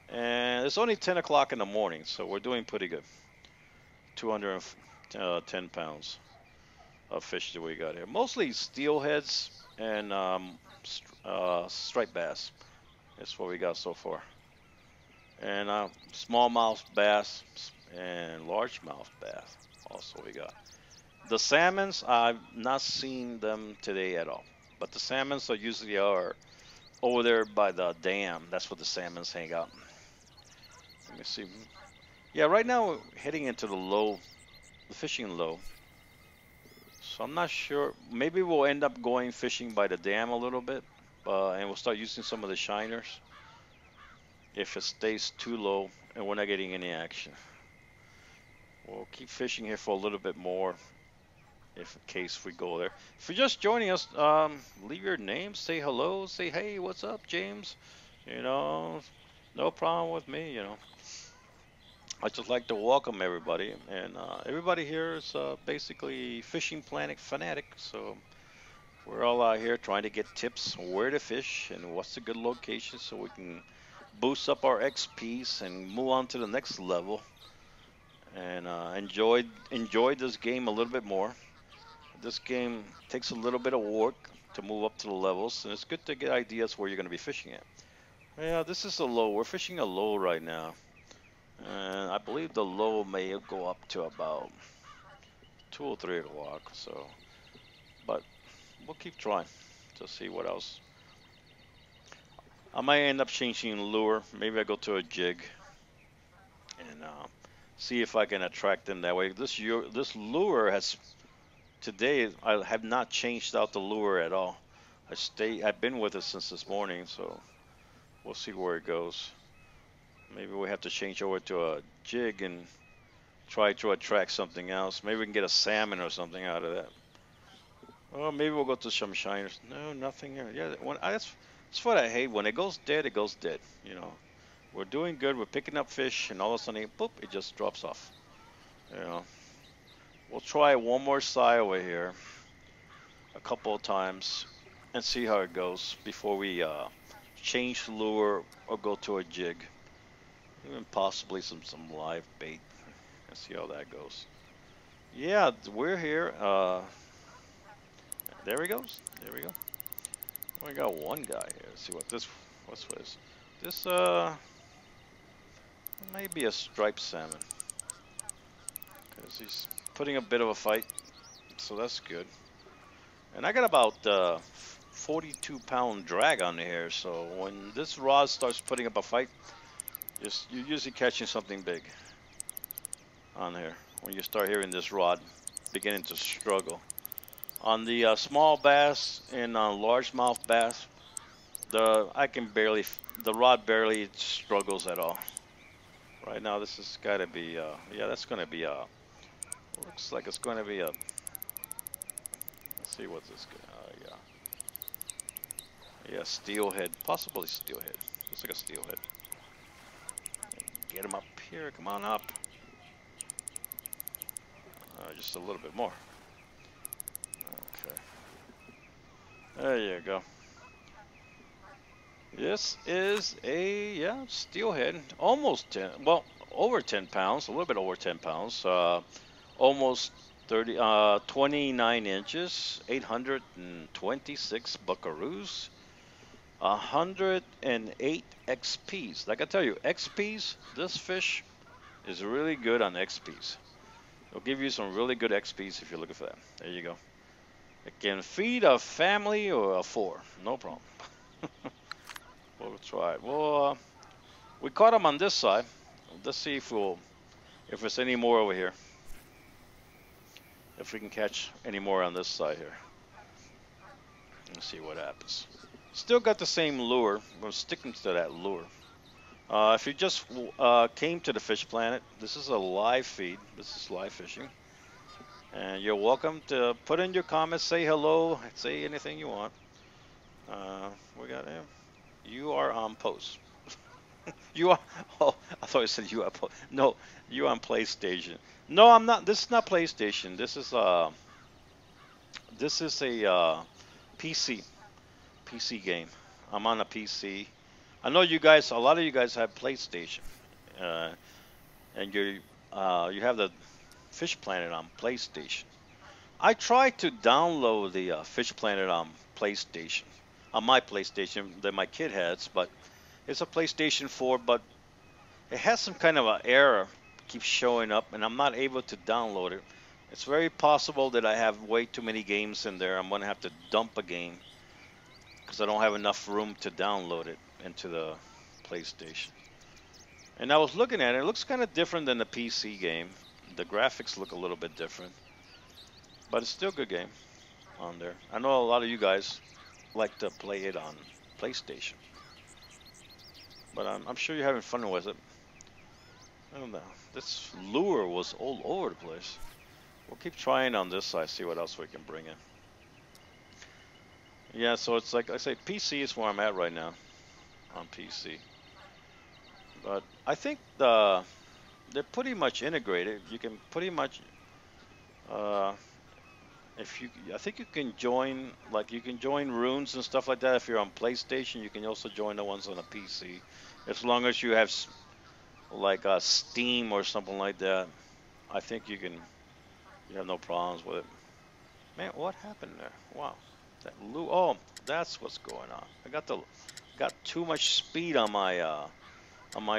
[SPEAKER 1] and it's only 10 o'clock in the morning, so we're doing pretty good. 210 pounds of fish that we got here. Mostly steelheads and striped bass. That's what we got so far. And smallmouth bass and largemouth bass also we got. The salmons, I've not seen them today at all. But the salmons are usually are over there by the dam. That's where the salmons hang out. Let me see. Yeah, right now we're heading into the low, the fishing low. So I'm not sure. Maybe we'll end up going fishing by the dam a little bit, and we'll start using some of the shiners if it stays too low and we're not getting any action. We'll keep fishing here for a little bit more if in case we go there. If you're just joining us, leave your name, say hello, say hey, what's up, James? You know, no problem with me. I just like to welcome everybody, and everybody here is basically fishing planet fanatic. So we're all out here trying to get tips on where to fish and what's a good location so we can boost up our XPs and move on to the next level and enjoy this game a little bit more. This game takes a little bit of work to move up to the levels, and it's good to get ideas where you're going to be fishing at. Yeah, this is a low. We're fishing a low right now, and I believe the low may go up to about 2 or 3 o'clock. So, but we'll keep trying to see what else. I might end up changing lure. Maybe I go to a jig and see if I can attract them that way. This lure has today. I have not changed out the lure at all. I've been with it since this morning, so we'll see where it goes. Maybe we have to change over to a jig and try to attract something else. Maybe we can get a salmon or something out of that. Or maybe we'll go to some shiners. No, nothing here. Yeah, that's what I hate. When it goes dead, it goes dead. We're doing good. We're picking up fish, and all of a sudden, boop, it just drops off. You know, we'll try one more side over here a couple of times and see how it goes before we change lure or go to a jig. Even possibly some live bait. Let's see how that goes. Yeah, we're here. There he goes. There we go. We got one guy here. Let's see what's this. This may be a striped salmon because he's putting a bit of a fight, so that's good. And I got about 42-pound drag on here, so when this rod starts putting up a fight, you're usually catching something big on here when you start hearing this rod beginning to struggle. On the small bass and largemouth bass, the rod barely struggles at all. Right now, this has got to be, yeah, that's going to be looks like it's going to be let's see what's this, yeah, steelhead, possibly steelhead. Looks like a steelhead. Get him up here, come on up. Just a little bit more. Okay. There you go. This is a, yeah, steelhead, almost 10, well, over 10 pounds, a little bit over 10 pounds, almost 29 inches, 826 buckaroos, 108 XPs. Like I tell you, XPs, this fish is really good on XPs. It'll give you some really good XPs if you're looking for that. There you go. It can feed a family or a four, no problem. We'll try it. Well, we caught them on this side. Let's see if there's any more over here. If we can catch any more on this side here. Let's see what happens. Still got the same lure. We're sticking to that lure. If you just came to the Fish Planet, this is a live feed. This is live fishing. And you're welcome to put in your comments, say hello, say anything you want. We got him. You are on post. You are. Oh, I thought you said you are. No, you are on PlayStation. No, I'm not. This is not PlayStation. This is a PC game. I'm on a PC. I know you guys. A lot of you guys have PlayStation, uh, and you have the Fish Planet on PlayStation. I tried to download the Fish Planet on PlayStation, on my PlayStation that my kid has, but it's a PlayStation 4, but it has some kind of an error keeps showing up, and I'm not able to download it. It's very possible that I have way too many games in there. I'm gonna have to dump a game because I don't have enough room to download it into the PlayStation. And I was looking at it. It looks kind of different than the PC game. The graphics look a little bit different, but it's still a good game on there. I know a lot of you guys like to play it on PlayStation, but I'm sure you're having fun with it. I don't know. This lure was all over the place. We'll keep trying on this side, see what else we can bring in. Yeah, so it's like I say, PC is where I'm at right now on PC. But I think they're pretty much integrated. You can pretty much, uh, if you, I think you can join, like you can join rooms and stuff like that. If you're on PlayStation, you can also join the ones on a PC, as long as you have like Steam or something like that. I think you have no problems with it. Man, what happened there? Wow, that oh, that's what's going on. Got too much speed on my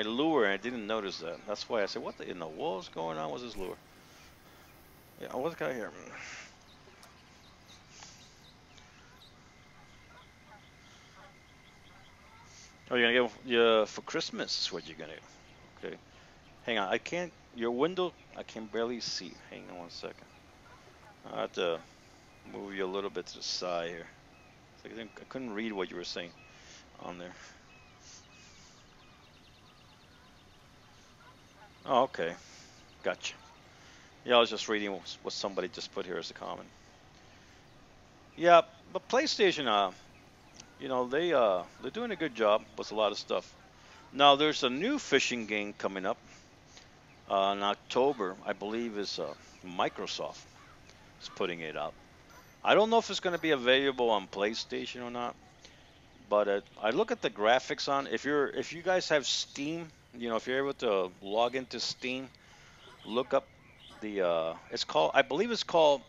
[SPEAKER 1] lure, and I didn't notice that. That's why I said, what in the world's going on with this lure? Yeah, what's got here? Oh, you're gonna get for Christmas is what you're gonna get. Okay. Hang on, I can't. Your window, I can barely see. Hang on one second. I have to move you a little bit to the side here. I couldn't read what you were saying on there. Oh, okay. Gotcha. Yeah, I was just reading what somebody just put here as a comment. Yeah, but PlayStation, they're doing a good job with a lot of stuff. Now there's a new fishing game coming up in October. I believe is Microsoft is putting it out. I don't know if it's going to be available on PlayStation or not, but I look at the graphics on. If you guys have Steam, if you're able to log into Steam, look up the it's called I believe it's called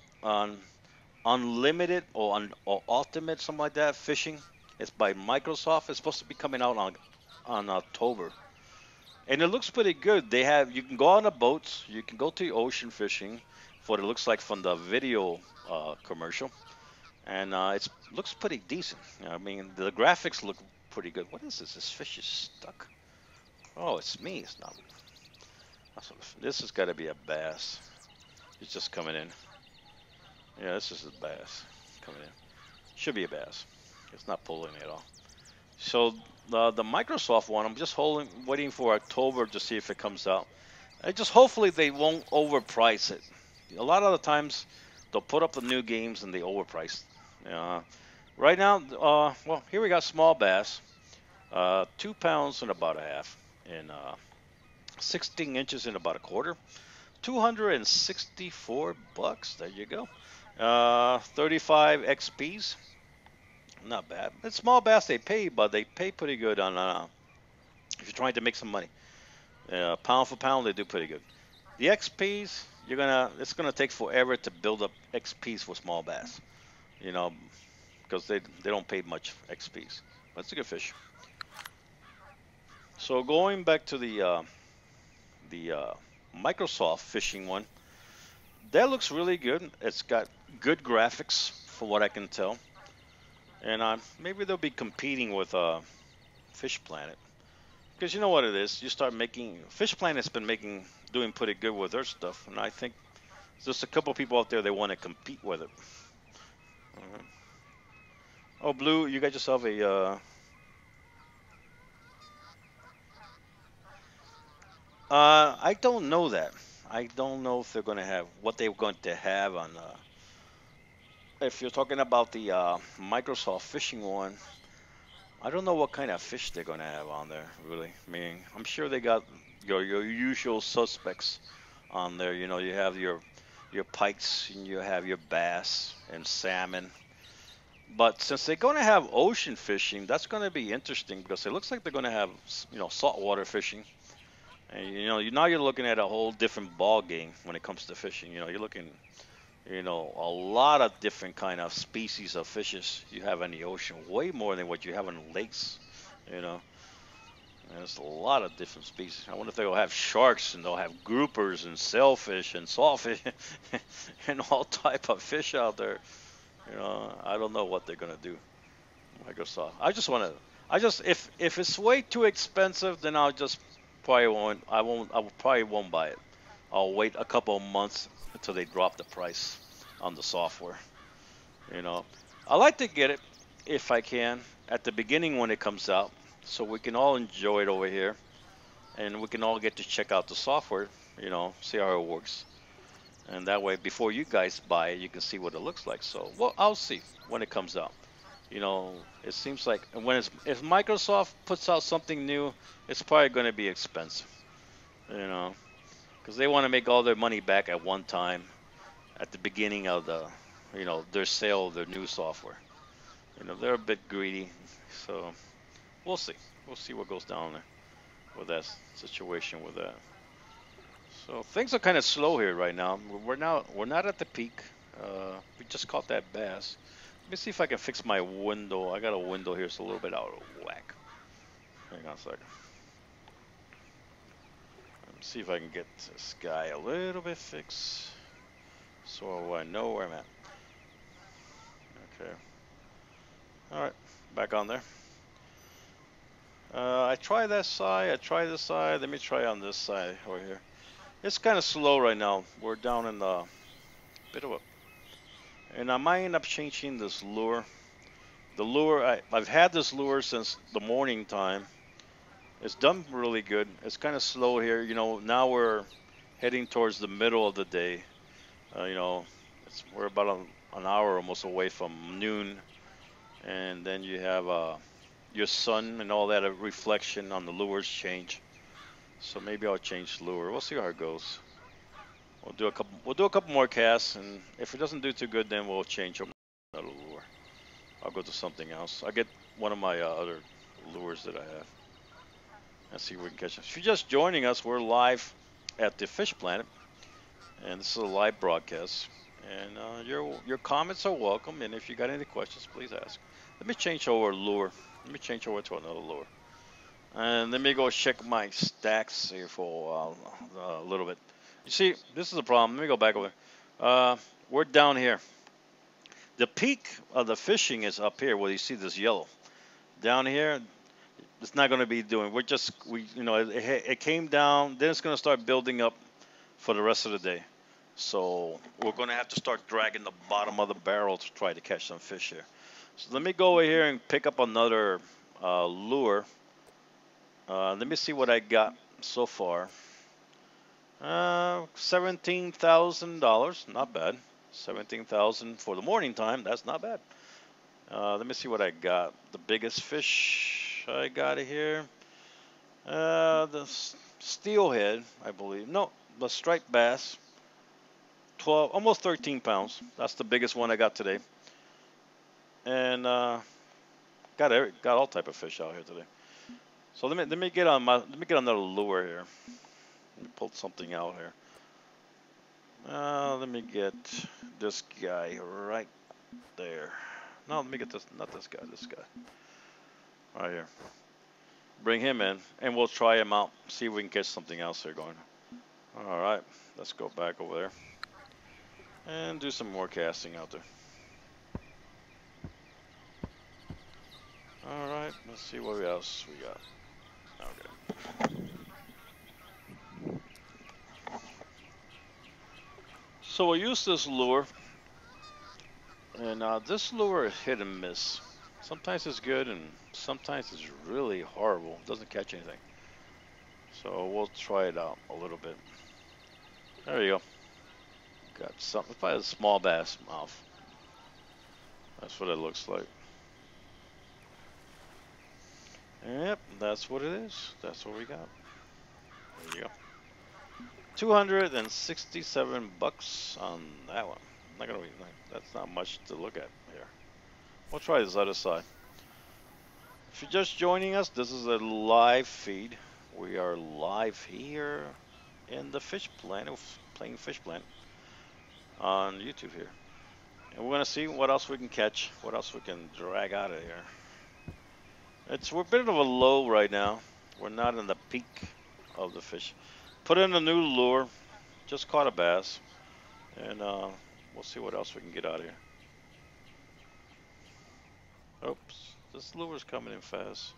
[SPEAKER 1] Unlimited or Ultimate, something like that, fishing. It's by Microsoft. It's supposed to be coming out on October, and it looks pretty good. You can go on the boats, you can go to the ocean fishing, for what it looks like from the video commercial, and it looks pretty decent. I mean, the graphics look pretty good. What is this? This fish is stuck. Oh, it's me. It's not. This has got to be a bass. It's just coming in. Yeah, this is a bass coming in. Should be a bass. It's not pulling at all. So the Microsoft one, I'm just waiting for October to see if it comes out. Hopefully they won't overprice it. A lot of the times they'll put up the new games and they overprice. Uh, right now, well, here we got small bass, 2 pounds and about a half, and 16 inches and about a quarter. $264. There you go. 35 XPs. Not bad. It's small bass they pay, but they pay pretty good on if you're trying to make some money. Pound for pound, they do pretty good. The XPs, it's gonna take forever to build up XPs for small bass. You know, because they don't pay much XPs. But it's a good fish. So going back to the Microsoft fishing one, that looks really good. It's got good graphics, for what I can tell, and maybe they'll be competing with Fish Planet, because you know what it is. You start making Fish Planet's been doing pretty good with their stuff, and I think there's a couple people out there that want to compete with it. Mhm. Oh, Blue, you got yourself a. I don't know that. I don't know if they're going to have what they're going to have on. If you're talking about the Microsoft fishing one, I don't know what kind of fish they're going to have on there. Really, I mean, I'm sure they got your usual suspects on there. You know, you have your pikes and you have your bass and salmon. But since they're going to have ocean fishing, that's going to be interesting because it looks like they're going to have, saltwater fishing. And now you're looking at a whole different ball game when it comes to fishing. You're looking, a lot of different kind of species of fishes you have in the ocean, way more than what you have in the lakes. You know, and there's a lot of different species. I wonder if they'll have sharks and they'll have groupers and sailfish and saltfish and all type of fish out there. I don't know what they're gonna do. Microsoft. I just want to. I just if it's way too expensive, then I'll just probably won't. I won't. Probably won't buy it. I'll wait a couple of months until they drop the price on the software. You know, I like to get it if I can at the beginning when it comes out, so we can all enjoy it over here, and we can all get to check out the software. See how it works, and that way before you guys buy it, you can see what it looks like. So, well, I'll see when it comes out. It seems like if Microsoft puts out something new, it's probably going to be expensive. You know, because they want to make all their money back at one time at the beginning of their sale of their new software. They're a bit greedy, so we'll see. We'll see what goes down there with that situation with that. So things are kind of slow here right now. We're not at the peak. We just caught that bass. Let me see if I can fix my window. I got a window here, it's a little bit out of whack. Hang on a second. Let me see if I can get this guy a little bit fixed so I know where I'm at. Okay. All right, back on there. I try that side. I try this side. Let me try on this side over here. It's kind of slow right now. We're down in the bit of a, and I might end up changing this lure. The lure I've had this lure since the morning time. It's done really good. It's kind of slow here. Now we're heading towards the middle of the day. We're about an hour almost away from noon, and then you have your sun and all that reflection on the lures change. So maybe I'll change the lure. We'll see how it goes. We'll do a couple. We'll do a couple more casts, and if it doesn't do too good, then we'll change another lure. I'll go to something else. I'll get one of my other lures that I have. Let's see if we can catch it. If you're just joining us, we're live at the Fish Planet, and this is a live broadcast. And your comments are welcome. And if you got any questions, please ask. Let me change over lure. Let me change over to another lure. And let me go check my stacks here for a little bit. You see, this is a problem. Let me go back over. We're down here. The peak of the fishing is up here where you see this yellow. Down here, it's not going to be doing. It came down. Then it's going to start building up for the rest of the day. So we're going to have to start dragging the bottom of the barrel to try to catch some fish here. So let me go over here and pick up another lure. Let me see what I got so far. $17,000, not bad. 17,000 for the morning time. That's not bad. Let me see what I got. The biggest fish I got here. The steelhead, I believe. No, the striped bass. 12, almost 13 pounds. That's the biggest one I got today. And got all type of fish out here today. So let me get another lure here. Let me pull something out here. Let me get this guy right there. No, let me get this, not this guy, this guy. Right here. Bring him in, and we'll try him out. See if we can catch something else here going. All right, let's go back over there. And do some more casting out there. All right, let's see what else we got. Okay. So we'll use this lure. And this lure is hit and miss. Sometimes it's good and sometimes it's really horrible. It doesn't catch anything. So we'll try it out a little bit. There you go. Got something, probably a small bass mouth. That's what it looks like. Yep, that's what it is. That's what we got. There you go. $267 on that one. Not gonna be. That's not much to look at here. We'll try this other side. If you're just joining us, this is a live feed. We are live here in the fish plant, playing fish plant on YouTube here. And we're gonna see what else we can catch, what else we can drag out of here. We're a bit of a low right now. We're not in the peak of the fish. Put in a new lure. Just caught a bass, and we'll see what else we can get out of here. Oops, this lure's coming in fast.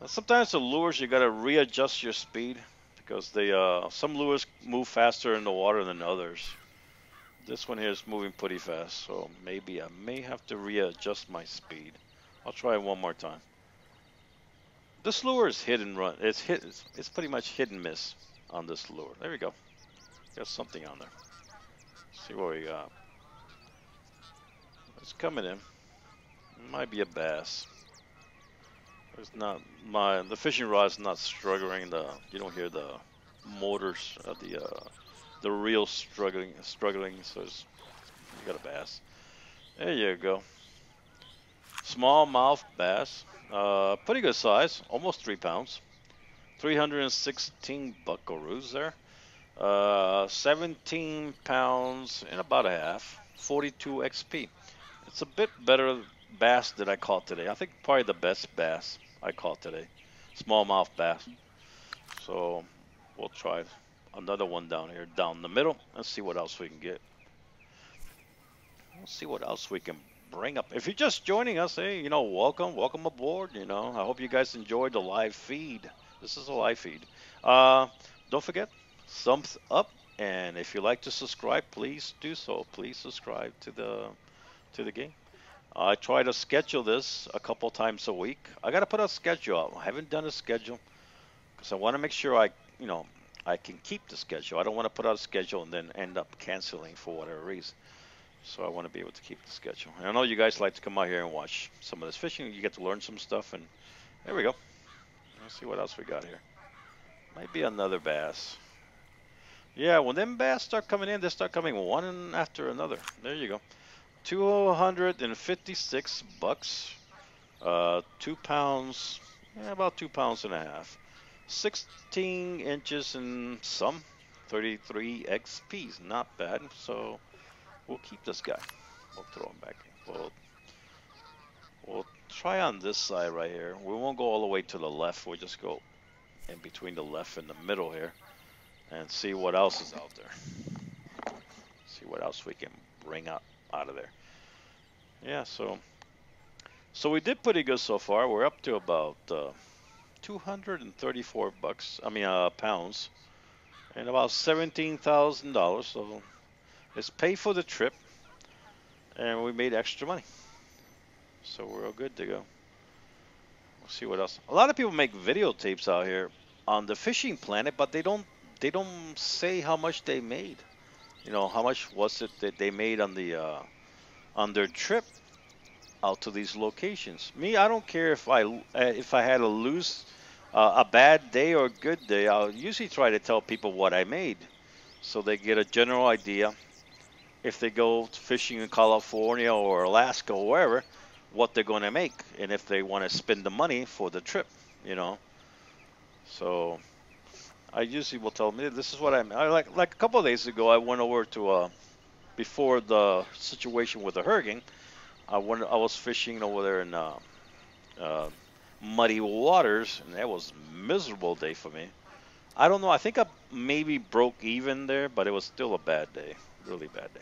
[SPEAKER 1] Now, sometimes the lures you gotta readjust your speed because they some lures move faster in the water than others. This one here is moving pretty fast, so maybe I may have to readjust my speed. I'll try it one more time. This lure is hit and run. It's hit. It's pretty much hit and miss on this lure. There we go. Got something on there. See what we got. It's coming in. Might be a bass. It's not the fishing rod is not struggling. You don't hear the motors of the reel struggling. So you got a bass. There you go. Smallmouth bass. Pretty good size, almost 3 pounds. 316 buckaroos there. 17 pounds and about a half. 42 XP. It's a bit better bass that I caught today. I think probably the best bass I caught today. Smallmouth bass. So we'll try another one down here, down the middle, and see what else we can get. We'll see what else we can bring up. If you're just joining us, hey, welcome aboard. I hope you guys enjoyed the live feed. This is a live feed. Don't forget, thumbs up, and if you like to subscribe, please do so. Please subscribe to the game. I try to schedule this a couple times a week. I got to put a schedule out. I haven't done a schedule because I want to make sure I can keep the schedule. I don't want to put out a schedule and then end up canceling for whatever reason. So I want to be able to keep the schedule. And I know you guys like to come out here and watch some of this fishing. You get to learn some stuff, and there we go. Let's see what else we got here. Might be another bass. Yeah, when them bass start coming in, they start coming one after another. There you go. 256 bucks. 2 pounds, about 2 pounds and a half. 16 inches and some. 33 XPs, not bad. So we'll keep this guy. We'll throw him back in. We'll try on this side right here. We won't go all the way to the left. We'll just go in between the left and the middle here and see what else is out there. See what else we can bring out of there. Yeah, so we did pretty good so far. We're up to about 234 bucks. Pounds, and about $17,000. So it's paid for the trip, and we made extra money. So we're all good to go. We'll see what else. A lot of people make videotapes out here on the fishing planet, but they don't say how much they made. How much was it that they made on their trip out to these locations. Me, I don't care if I had a bad day or a good day. I'll usually try to tell people what I made, so they get a general idea. If they go fishing in California or Alaska or wherever, what they're going to make, and if they want to spend the money for the trip, So I usually will tell them, hey, this is what I made. Like a couple of days ago, I went over to before the situation with the hurricane. I was fishing over there in muddy waters, and that was a miserable day for me. I don't know. I think I maybe broke even there, but it was still a bad day, really bad day.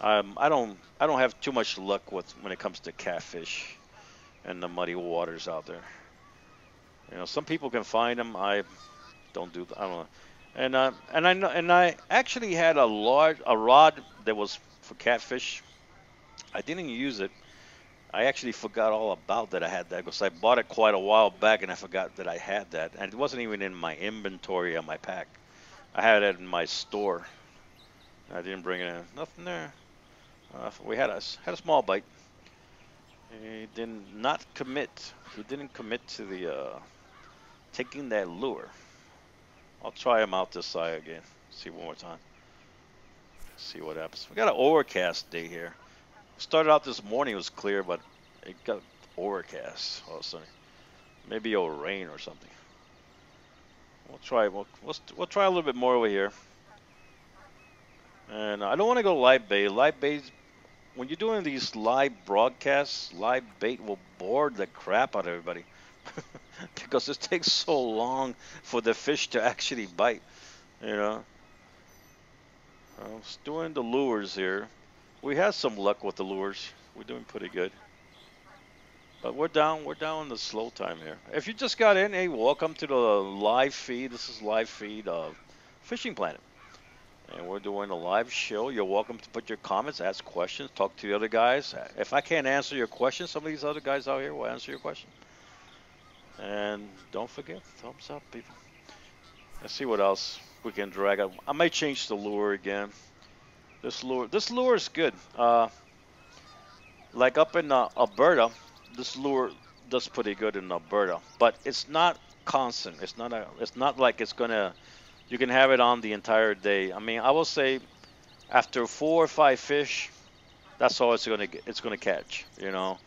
[SPEAKER 1] I don't have too much luck when it comes to catfish and the muddy waters out there. Some people can find them. I don't do that. I don't know. And I actually had a rod that was for catfish. I didn't use it. I actually forgot all about that I had that because I bought it quite a while back and I forgot that I had that. And it wasn't even in my inventory on my pack. I had it in my store. I didn't bring it in. Nothing there. We had a small bite. He did not commit. He didn't commit to the taking that lure. I'll try him out this side again. See one more time. See what happens. We got an overcast day here. Started out this morning, it was clear, but it got overcast all of a sudden. Maybe it'll rain or something. We'll try. We'll try a little bit more over here. And I don't want to go live bait. Live bait, when you're doing these live broadcasts, live bait will bore the crap out of everybody because it takes so long for the fish to actually bite. You know, I was doing the lures here. We had some luck with the lures. We're doing pretty good. But we're down. We're down in the slow time here. If you just got in, hey, welcome to the live feed. This is live feed of Fishing Planet, and we're doing a live show. You're welcome to put your comments, ask questions, talk to the other guys. If I can't answer your question, some of these other guys out here will answer your question. And don't forget, thumbs up, people. Let's see what else we can drag up. I might change the lure again. This lure is good. Like up in Alberta, this lure does pretty good in Alberta, but it's not constant. It's not like it's gonna. You can have it on the entire day. I mean, I will say after 4 or 5 fish, that's all it's gonna catch. You know,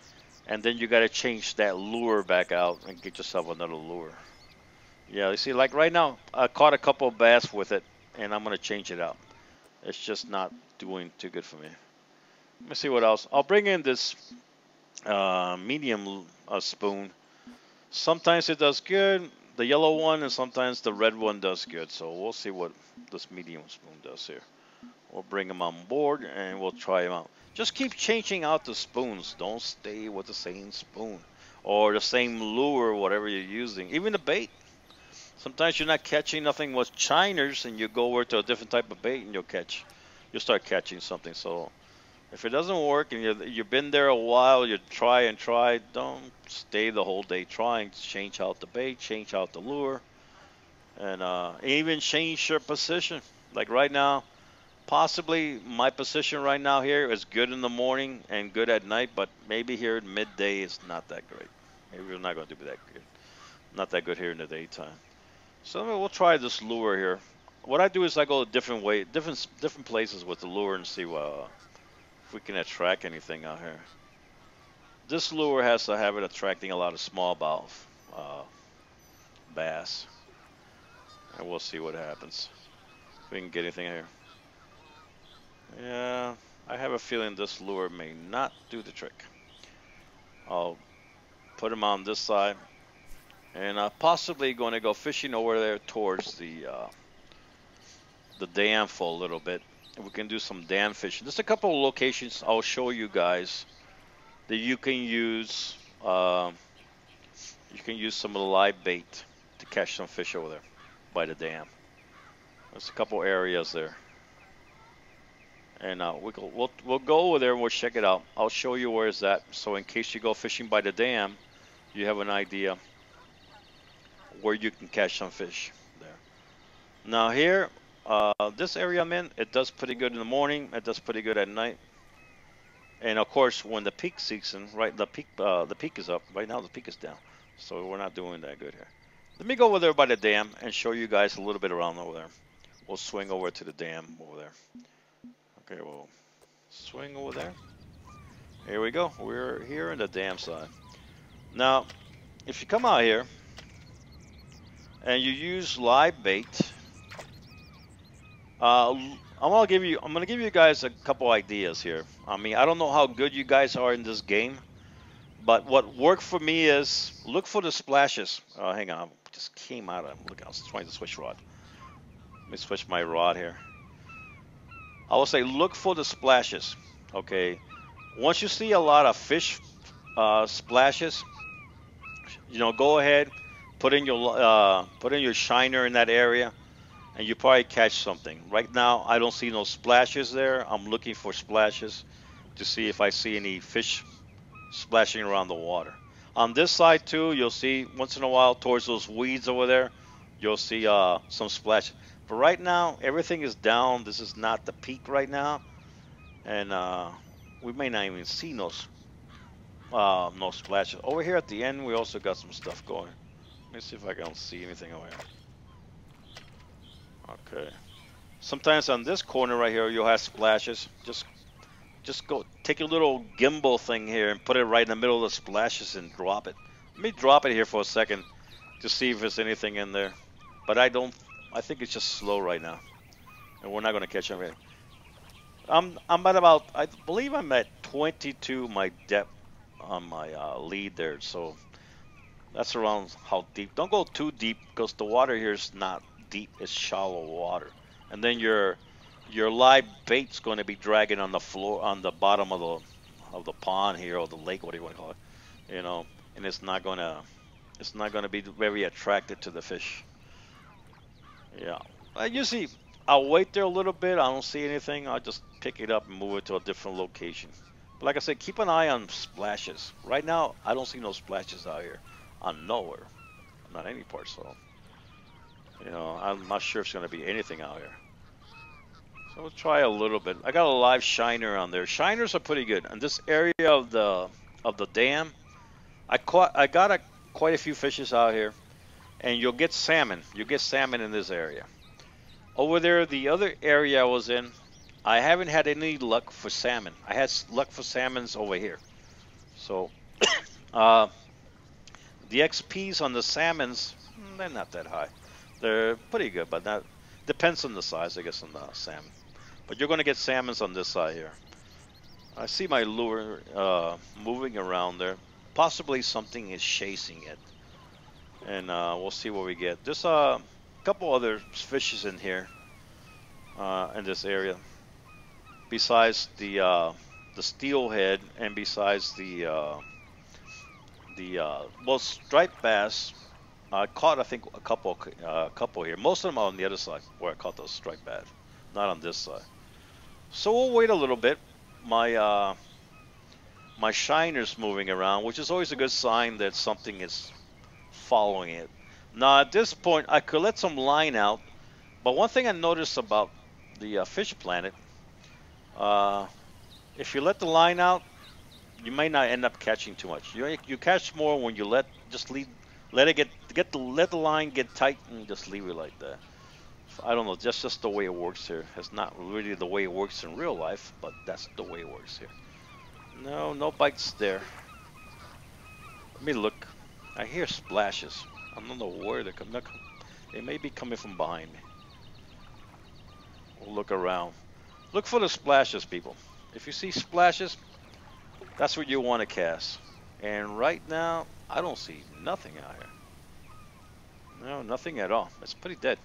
[SPEAKER 1] and then you gotta change that lure back out and get yourself another lure. Yeah, you see, like right now, I caught a couple of bass with it, and I'm gonna change it out. It's just not doing too good for me. Let me see what else. I'll bring in this medium spoon. Sometimes it does good, the yellow one, and sometimes the red one does good. So we'll see what this medium spoon does here. We'll bring them on board and we'll try them out. Just keep changing out the spoons. Don't stay with the same spoon or the same lure, whatever you're using. Even the bait. Sometimes you're not catching nothing with shiners, and you go over to a different type of bait, and you'll start catching something. So if it doesn't work and you've been there a while, you try and try. Don't stay the whole day trying. Change out the bait, change out the lure, and even change your position. Like right now, possibly my position right now here is good in the morning and good at night, but maybe here at midday is not that great. Maybe we're not going to do that good. Not that good here in the daytime. So we'll try this lure here. What I do is I go a different places with the lure and see if we can attract anything out here. This lure has a habit of attracting a lot of smallmouth uh, bass, and we'll see what happens. If we can get anything here. Yeah, I have a feeling this lure may not do the trick. I'll put him on this side, and possibly going to go fishing over there towards the dam for a little bit. And we can do some dam fishing. There's a couple of locations I'll show you guys that you can use. You can use some of the live bait to catch some fish over there by the dam. There's a couple areas there, and we'll go over there and we'll check it out. I'll show you where it's at, so in case you go fishing by the dam, you have an idea where you can catch some fish there. Now here, this area I'm in, it does pretty good in the morning. It does pretty good at night. And of course, when the peak season, right, the peak is up. Right now, the peak is down, so we're not doing that good here. Let me go over there by the dam and show you guys a little bit around over there. We'll swing over to the dam over there. Okay, we'll swing over there. Here we go. We're here in the dam side. Now, if you come out here and you use live bait, I'm gonna give you guys a couple ideas here. I mean, I don't know how good you guys are in this game, but what worked for me is look for the splashes. Hang on, I just came out of. Look, I was trying to switch rod. Let me switch my rod here. I will say look for the splashes. Okay, once you see a lot of fish splashes, go ahead, put in your shiner in that area, and you probably catch something. Right now, I don't see no splashes there. I'm looking for splashes to see if I see any fish splashing around the water. On this side too, you'll see once in a while towards those weeds over there, you'll see some splash. But right now, everything is down. This is not the peak right now, and we may not even see no splashes. Over here at the end, we also got some stuff going. Let me see if I can see anything over here. Okay. Sometimes on this corner right here, you'll have splashes. Just go take your little gimbal thing here and put it right in the middle of the splashes and drop it. Let me drop it here for a second to see if there's anything in there. But I don't. I think it's just slow right now, and we're not going to catch anything. I'm at about. I believe I'm at 22 my depth on my lead there. So that's around how deep. Don't go too deep because the water here is not deep. It's shallow water, and then your live bait's going to be dragging on the floor on the bottom of the pond here or the lake, what do you want to call it, you know, and it's not gonna be very attractive to the fish. Yeah, I usually I'll wait there a little bit. I don't see anything. I'll just pick it up and move it to a different location. But like I said, keep an eye on splashes. Right now, I don't see no splashes out here. On nowhere, not any part. So I'm not sure if it's gonna be anything out here. So we'll try a little bit. I got a live shiner on there. Shiners are pretty good. In this area of the dam, I got quite a few fishes out here, and you'll get salmon. You get salmon in this area. Over there, the other area I was in, I haven't had any luck for salmon. I had luck for salmons over here. So uh, the XPs on the salmons, they're not that high. They're pretty good, but not depends on the size, I guess, on the salmon. But you're going to get salmons on this side here. I see my lure moving around there. Possibly something is chasing it. And we'll see what we get. There's a couple other fishes in here, in this area. Besides the steelhead and besides well, striped bass. I caught, I think, a couple here. Most of them are on the other side where I caught those striped bass, not on this side. So we'll wait a little bit. My shiner's moving around, which is always a good sign that something is following it. Now at this point, I could let some line out, but one thing I noticed about the fish planet, uh, if you let the line out, you might not end up catching too much. You catch more when you let it let the line get tight and just leave it like that. I don't know, just the way it works here. It's not really the way it works in real life, but that's the way it works here. No, no bites there. Let me look. I hear splashes. I don't know where they're coming. They may be coming from behind me. We'll look around. Look for the splashes, people. If you see splashes, that's what you want to cast. And right now, I don't see nothing out here. No, nothing at all. It's pretty dead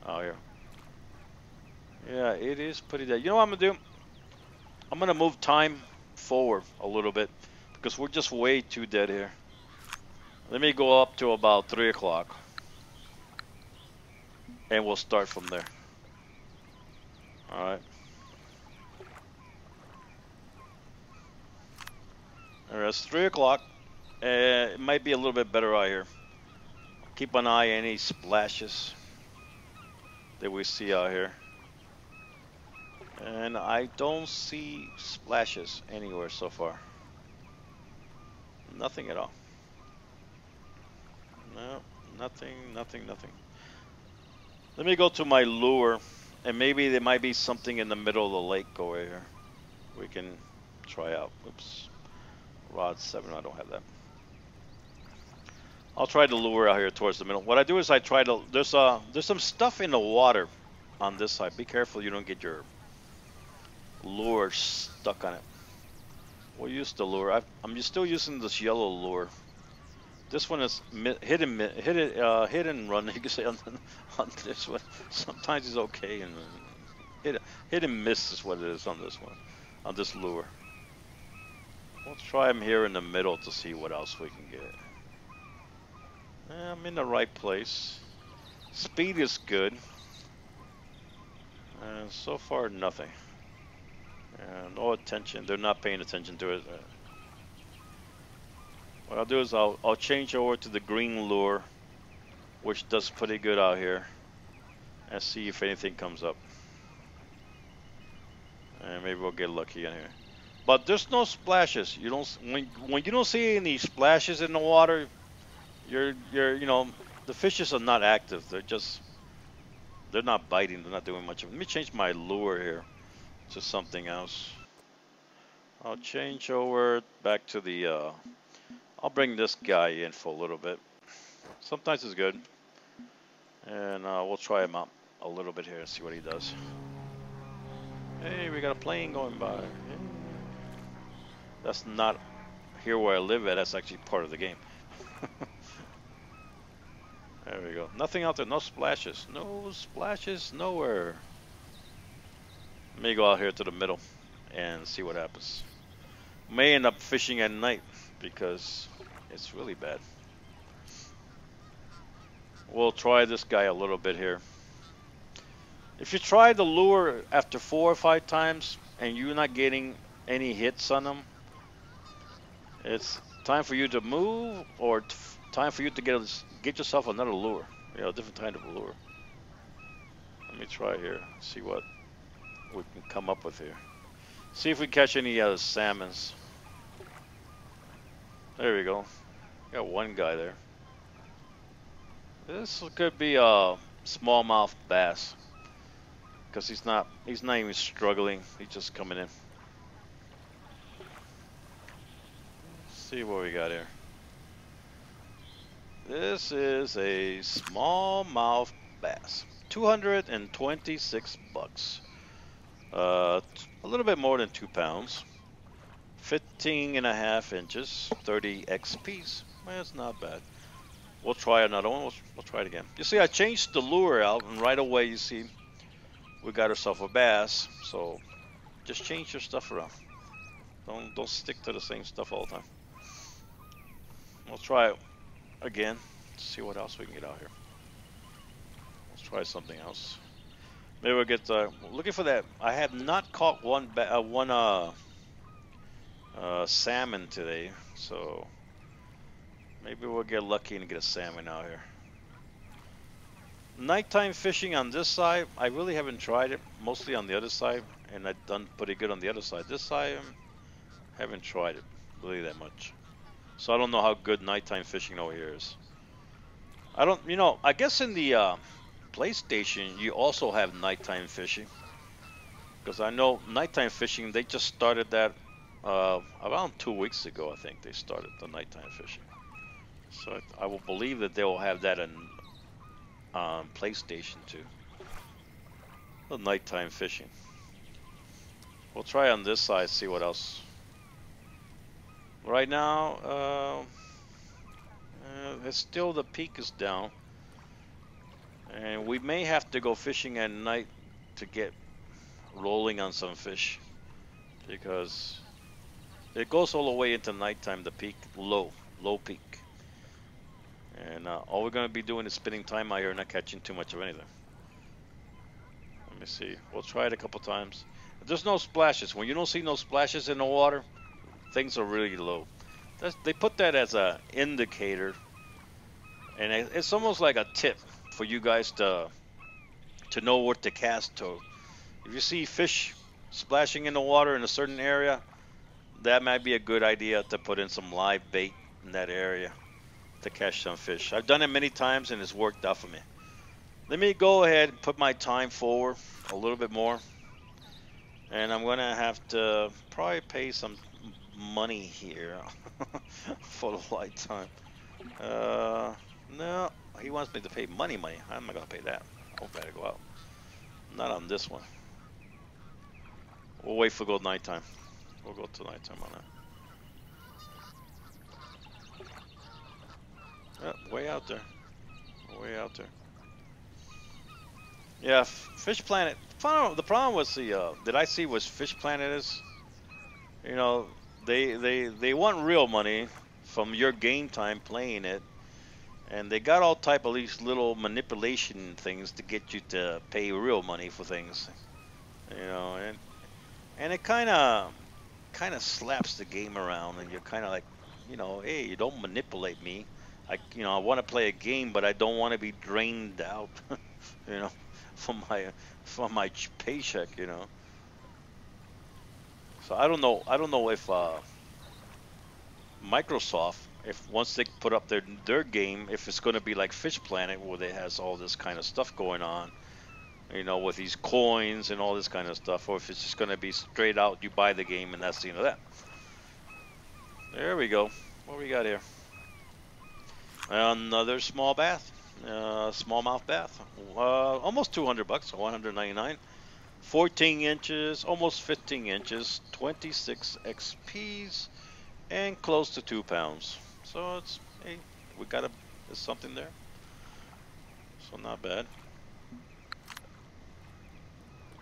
[SPEAKER 1] out here. Yeah, it is pretty dead. You know what I'm gonna do? I'm gonna move time forward a little bit because we're just way too dead here. Let me go up to about 3 o'clock and we'll start from there. Alright. Alright, it's 3 o'clock. It might be a little bit better out here. Keep an eye on any splashes that we see out here. And I don't see splashes anywhere so far. Nothing at all. No, nothing. Let me go to my lure, and maybe there might be something in the middle of the lake over here we can try out. Oops, rod 7, I don't have that. I'll try the lure out here towards the middle. What I do is I try to, there's some stuff in the water on this side. Be careful you don't get your lure stuck on it. We'll use the lure. I'm still using this yellow lure. This one is hit and run. You can say on this one. Sometimes it's okay, and hit and miss is what it is on this one, on this lure. We'll try them here in the middle to see what else we can get. I'm in the right place. Speed is good. And so far, nothing. No attention. They're not paying attention to it. What I'll do is I'll change over to the green lure, which does pretty good out here, and see if anything comes up. And maybe we'll get lucky in here. But there's no splashes. You don't when you don't see any splashes in the water, the fishes are not active. They're just They're not biting. They're not doing much of it. Let me change my lure here to something else. I'll change over back to the. I'll bring this guy in for a little bit. Sometimes it's good, and we'll try him out a little bit here and see what he does. Hey, we got a plane going by. Hey. That's not here where I live at. That's actually part of the game. There we go. Nothing out there. No splashes. No splashes nowhere. Let me go out here to the middle and see what happens. May end up fishing at night because it's really bad. We'll try this guy a little bit here. If you try the lure after 4 or 5 times and you're not getting any hits on them, it's time for you to move or time for you to get yourself another lure. You know, a different kind of lure. Let me try here, see what we can come up with here. See if we catch any salmons. There we go. Got one guy there. This could be a smallmouth bass because he's not even struggling. He's just coming in. Let's see what we got here. This is a smallmouth bass. 226 bucks. A little bit more than 2 pounds. 15.5 inches. 30 XPs. Well, it's not bad. We'll try another one. We'll try it again. You see, I changed the lure out, and right away you see we got ourselves a bass. So just change your stuff around. Don't stick to the same stuff all the time. We'll try it again. See what else we can get out here. Let's try something else. Maybe we'll get looking for that. I have not caught one salmon today, so maybe we'll get lucky and get a salmon out here. Nighttime fishing on this side, I really haven't tried it. Mostly on the other side, and I've done pretty good on the other side. This side, haven't tried it really that much. So I don't know how good nighttime fishing over here is. I don't, I guess in the PlayStation you also have nighttime fishing. Because I know nighttime fishing, they just started that around 2 weeks ago, I think they started the nighttime fishing. So I will believe that they will have that in PlayStation too. The nighttime fishing. We'll try on this side, see what else. Right now, it's still the peak is down, and we may have to go fishing at night to get rolling on some fish, because it goes all the way into nighttime. The peak, low peak, and all we're gonna be doing is spending time out here, not catching too much of anything. Let me see. We'll try it a couple times. There's no splashes. When you don't see no splashes in the water, things are really low. They put that as an indicator, and it's almost like a tip for you guys to know what to cast to. If you see fish splashing in the water in a certain area, that might be a good idea to put in some live bait in that area to catch some fish. I've done it many times and it's worked out for me. Let me go ahead and put my time forward a little bit more, and I'm gonna have to probably pay some money here for the light time. No, he wants me to pay money. I'm not gonna pay that. I'll better go out. Not on this one. We'll wait for good nighttime. We'll go to nighttime on that. Yeah, way out there. Way out there. Yeah, Fish Planet. The problem was that I see was Fish Planet is, they want real money from your game time playing it, and they got all type of these little manipulation things to get you to pay real money for things, and it kind of slaps the game around, and you're kind of like, hey, you don't manipulate me. I want to play a game, but I don't want to be drained out, from my paycheck, So I don't know if Microsoft, if once they put up their game, if it's going to be like Fish Planet, where they has all this kind of stuff going on, you know, with these coins and all this kind of stuff, or if it's just going to be straight out, you buy the game and that's the end of that. There we go. What we got here? Another small bath, smallmouth bath. Almost 200 bucks, 199. 14 inches, almost 15 inches, 26 XPs, and close to 2 pounds. So it's, hey, we got there's something there. So not bad.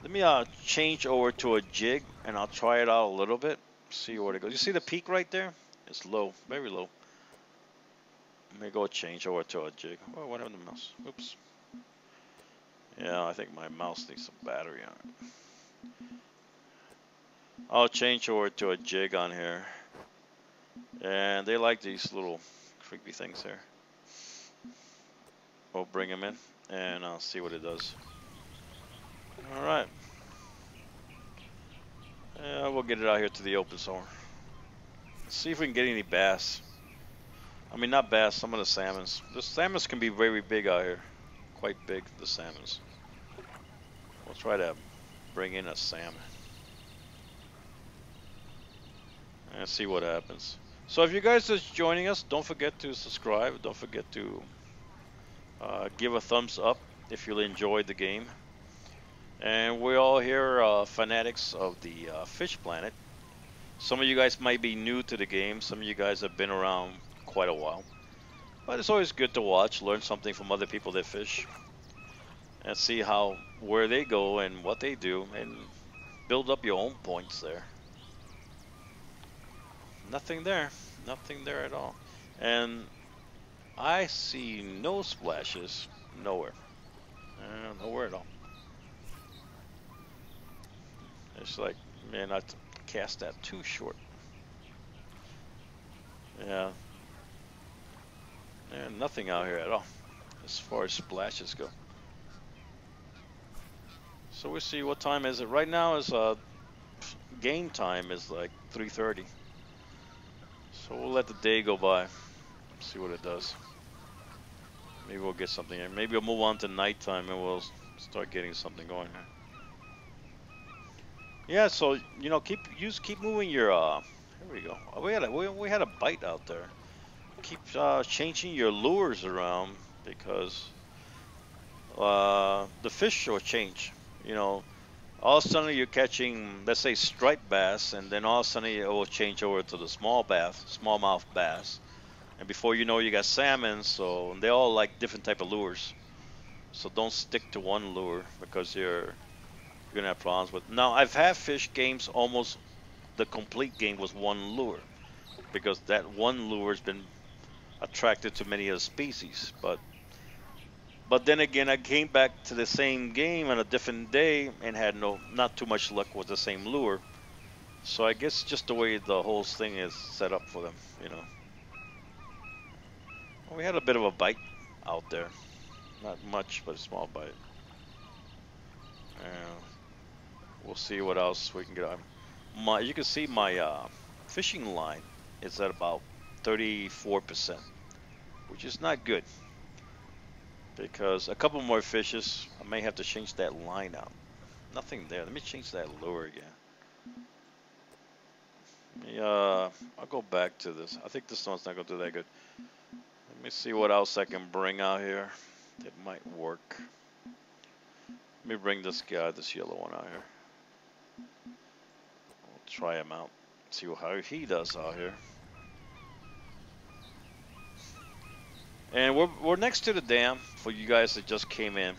[SPEAKER 1] Let me change over to a jig and I'll try it out a little bit. See where it goes. You see the peak right there? It's low, very low. Let me go change over to a jig. Oh, what happened to the mouse? Oops. Yeah, I think my mouse needs some battery on it. I'll change over to a jig on here. And they like these little creepy things here. We'll bring them in and I'll see what it does. Alright. We'll get it out here to the open somewhere. Let's see if we can get any bass. I mean, not bass, some of the salmons. The salmons can be very big out here. Quite big, the salmons. We'll try to bring in a salmon. And see what happens. So if you guys are just joining us, don't forget to subscribe. Don't forget to give a thumbs up if you enjoyed the game. And we're all here fanatics of the Fish Planet. Some of you guys might be new to the game. Some of you guys have been around quite a while. But it's always good to watch, learn something from other people that fish. And see where they go and what they do. And build up your own points there. Nothing there. Nothing there at all. And I see no splashes. Nowhere. Nowhere at all. It's like, man, I cast that too short. Yeah. Nothing out here at all as far as splashes go. So we'll see, what time is it? Right now is game time is like 3:30. So we'll let the day go by. See what it does. Maybe we'll get something in. Maybe we'll move on to nighttime and we'll start getting something going here. Yeah, so you know, keep moving your. Here we go. We had a bite out there. Keep changing your lures around because the fish will change. You know, all of a sudden you're catching, let's say, striped bass, and then all of a sudden it will change over to the smallmouth bass, and before you know, you got salmon. So they all like different type of lures. So don't stick to one lure because you're gonna have problems with. Now I've had fish games almost the complete game was one lure because that one lure has been attracted to many of the species. But then again, I came back to the same game on a different day and had not too much luck with the same lure. So I guess just the way the whole thing is set up for them, you know. Well, we had a bit of a bite out there, not much, but a small bite. We'll see what else we can get on. You can see my fishing line is at about 34%, which is not good. Because a couple more fishes, I may have to change that line out. Nothing there. Let me change that lure again. I'll go back to this. I think this one's not going to do that good. Let me see what else I can bring out here that might work. Let me bring this yellow one out here. We'll try him out. See how he does out here. And we're next to the dam for you guys that just came in.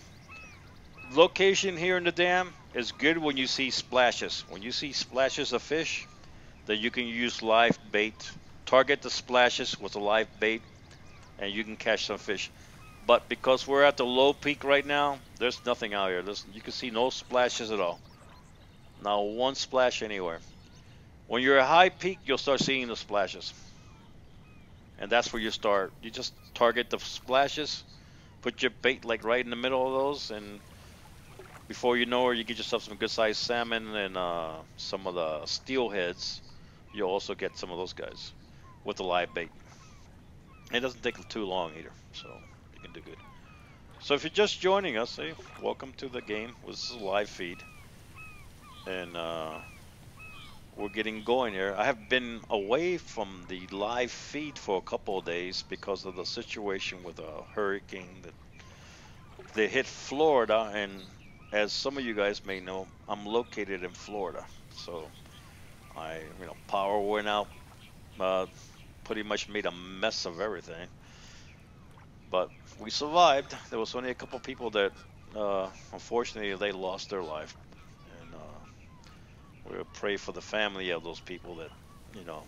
[SPEAKER 1] Location here in the dam is good when you see splashes. When you see splashes of fish, then you can use live bait. Target the splashes with a live bait, and you can catch some fish. But because we're at the low peak right now, there's nothing out here. You can see no splashes at all. Not one splash anywhere. When you're at high peak, you'll start seeing the splashes. And that's where you start. You just target the splashes, put your bait like right in the middle of those, and before you know it, you get yourself some good sized salmon and some of the steelheads. You'll also get some of those guys with the live bait. It doesn't take too long either, so you can do good. So if you're just joining us, hey, welcome to the game. This is a live feed, and we're getting going here. I have been away from the live feed for a couple of days because of the situation with a hurricane that they hit Florida, and as some of you guys may know, I'm located in Florida, so power went out, uh, pretty much made a mess of everything. But we survived. There was only a couple people that, unfortunately, they lost their life, and we'll pray for the family of those people that, you know,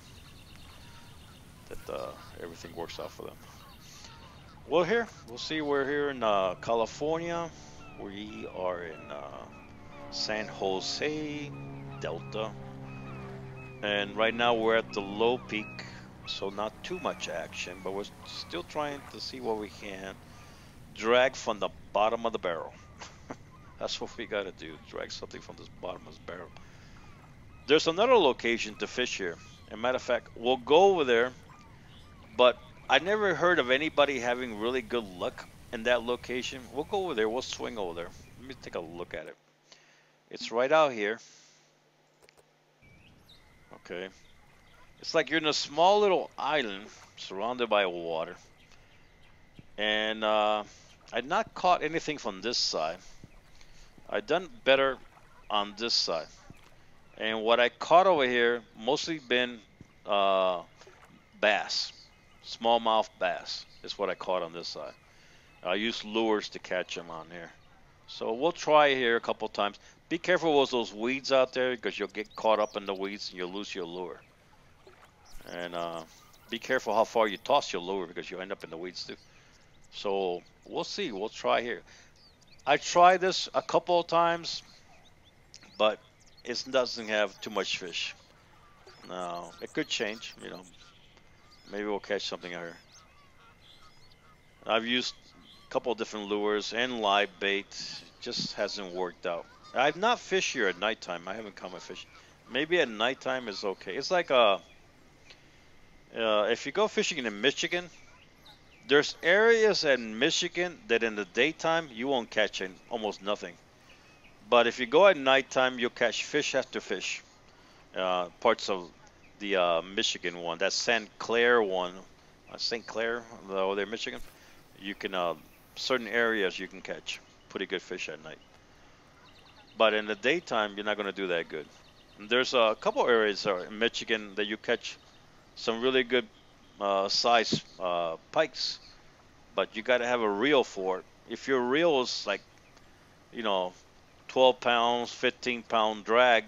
[SPEAKER 1] that everything works out for them. Well, here we'll see. We're here in California. We are in San Jose, Delta, and right now we're at the low peak, so not too much action, but we're still trying to see what we can drag from the bottom of the barrel. That's what we got to do, drag something from this bottom of the barrel. There's another location to fish here. As a matter of fact, we'll go over there, but I never heard of anybody having really good luck in that location. We'll go over there, we'll swing over there. Let me take a look at it. It's right out here. Okay. It's like you're in a small little island surrounded by water. And I've not caught anything from this side. I've done better on this side. And what I caught over here mostly been uh, bass, smallmouth bass is what I caught on this side. I use lures to catch them on here. So we'll try here a couple times. Be careful with those weeds out there because you'll get caught up in the weeds and you'll lose your lure. And be careful how far you toss your lure because you'll end up in the weeds too. So we'll see. We'll try here. I tried this a couple of times, but it doesn't have too much fish. No, it could change. Maybe we'll catch something out here. I've used a couple of different lures and live bait. It just hasn't worked out. I've not fished here at nighttime. I haven't caught my fish. Maybe at nighttime is okay. It's like if you go fishing in Michigan, there's areas in Michigan that in the daytime you won't catch almost nothing. But if you go at nighttime, you'll catch fish after fish. Parts of the Michigan one, that St. Clair one, St. Clair over there, Michigan. You can certain areas you can catch pretty good fish at night. But in the daytime, you're not going to do that good. And there's a couple areas in Michigan that you catch some really good size pikes, but you got to have a reel for it. If your reel is like, you know, 12 pounds, 15-pound drag,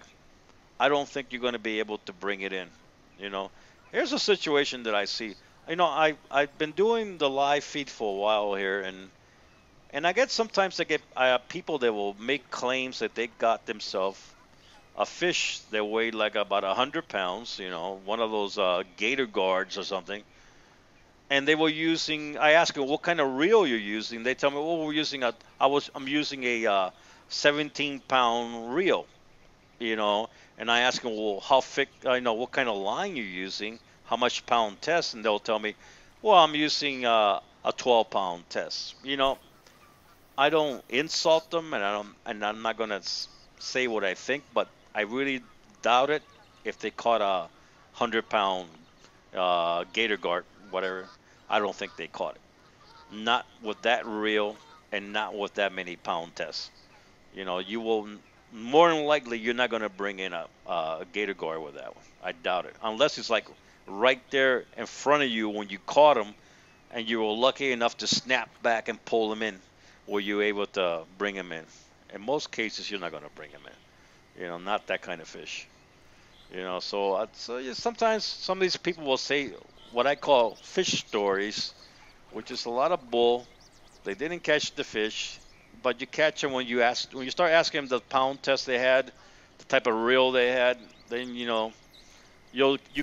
[SPEAKER 1] I don't think you're going to be able to bring it in. You know, here's a situation that I see. I've been doing the live feed for a while here, and I get people that will make claims that they got themselves a fish that weighed like about 100 pounds. One of those gator guards or something. And they were using. I asked them what kind of reel you're using. They tell me, "Well, we're using I'm using a 17-pound reel." And I ask them, "Well, how thick? What kind of line you're using? How much pound test?" And they'll tell me, "Well, I'm using a 12-pound test." I don't insult them, and I'm not gonna say what I think, but I really doubt it if they caught a 100-pound gator guard, whatever. I don't think they caught it. Not with that reel and not with that many pound tests. You will more than likely you're not gonna bring in a gator guard with that one. I doubt it, unless it's like right there in front of you when you caught them, and you were lucky enough to snap back and pull them in. Were you able to bring them in? In most cases, you're not going to bring them in. Not that kind of fish. So yeah, sometimes some of these people will say what I call fish stories, which is a lot of bull. They didn't catch the fish, but you catch them when you start asking them the pound test they had, the type of reel they had. Then you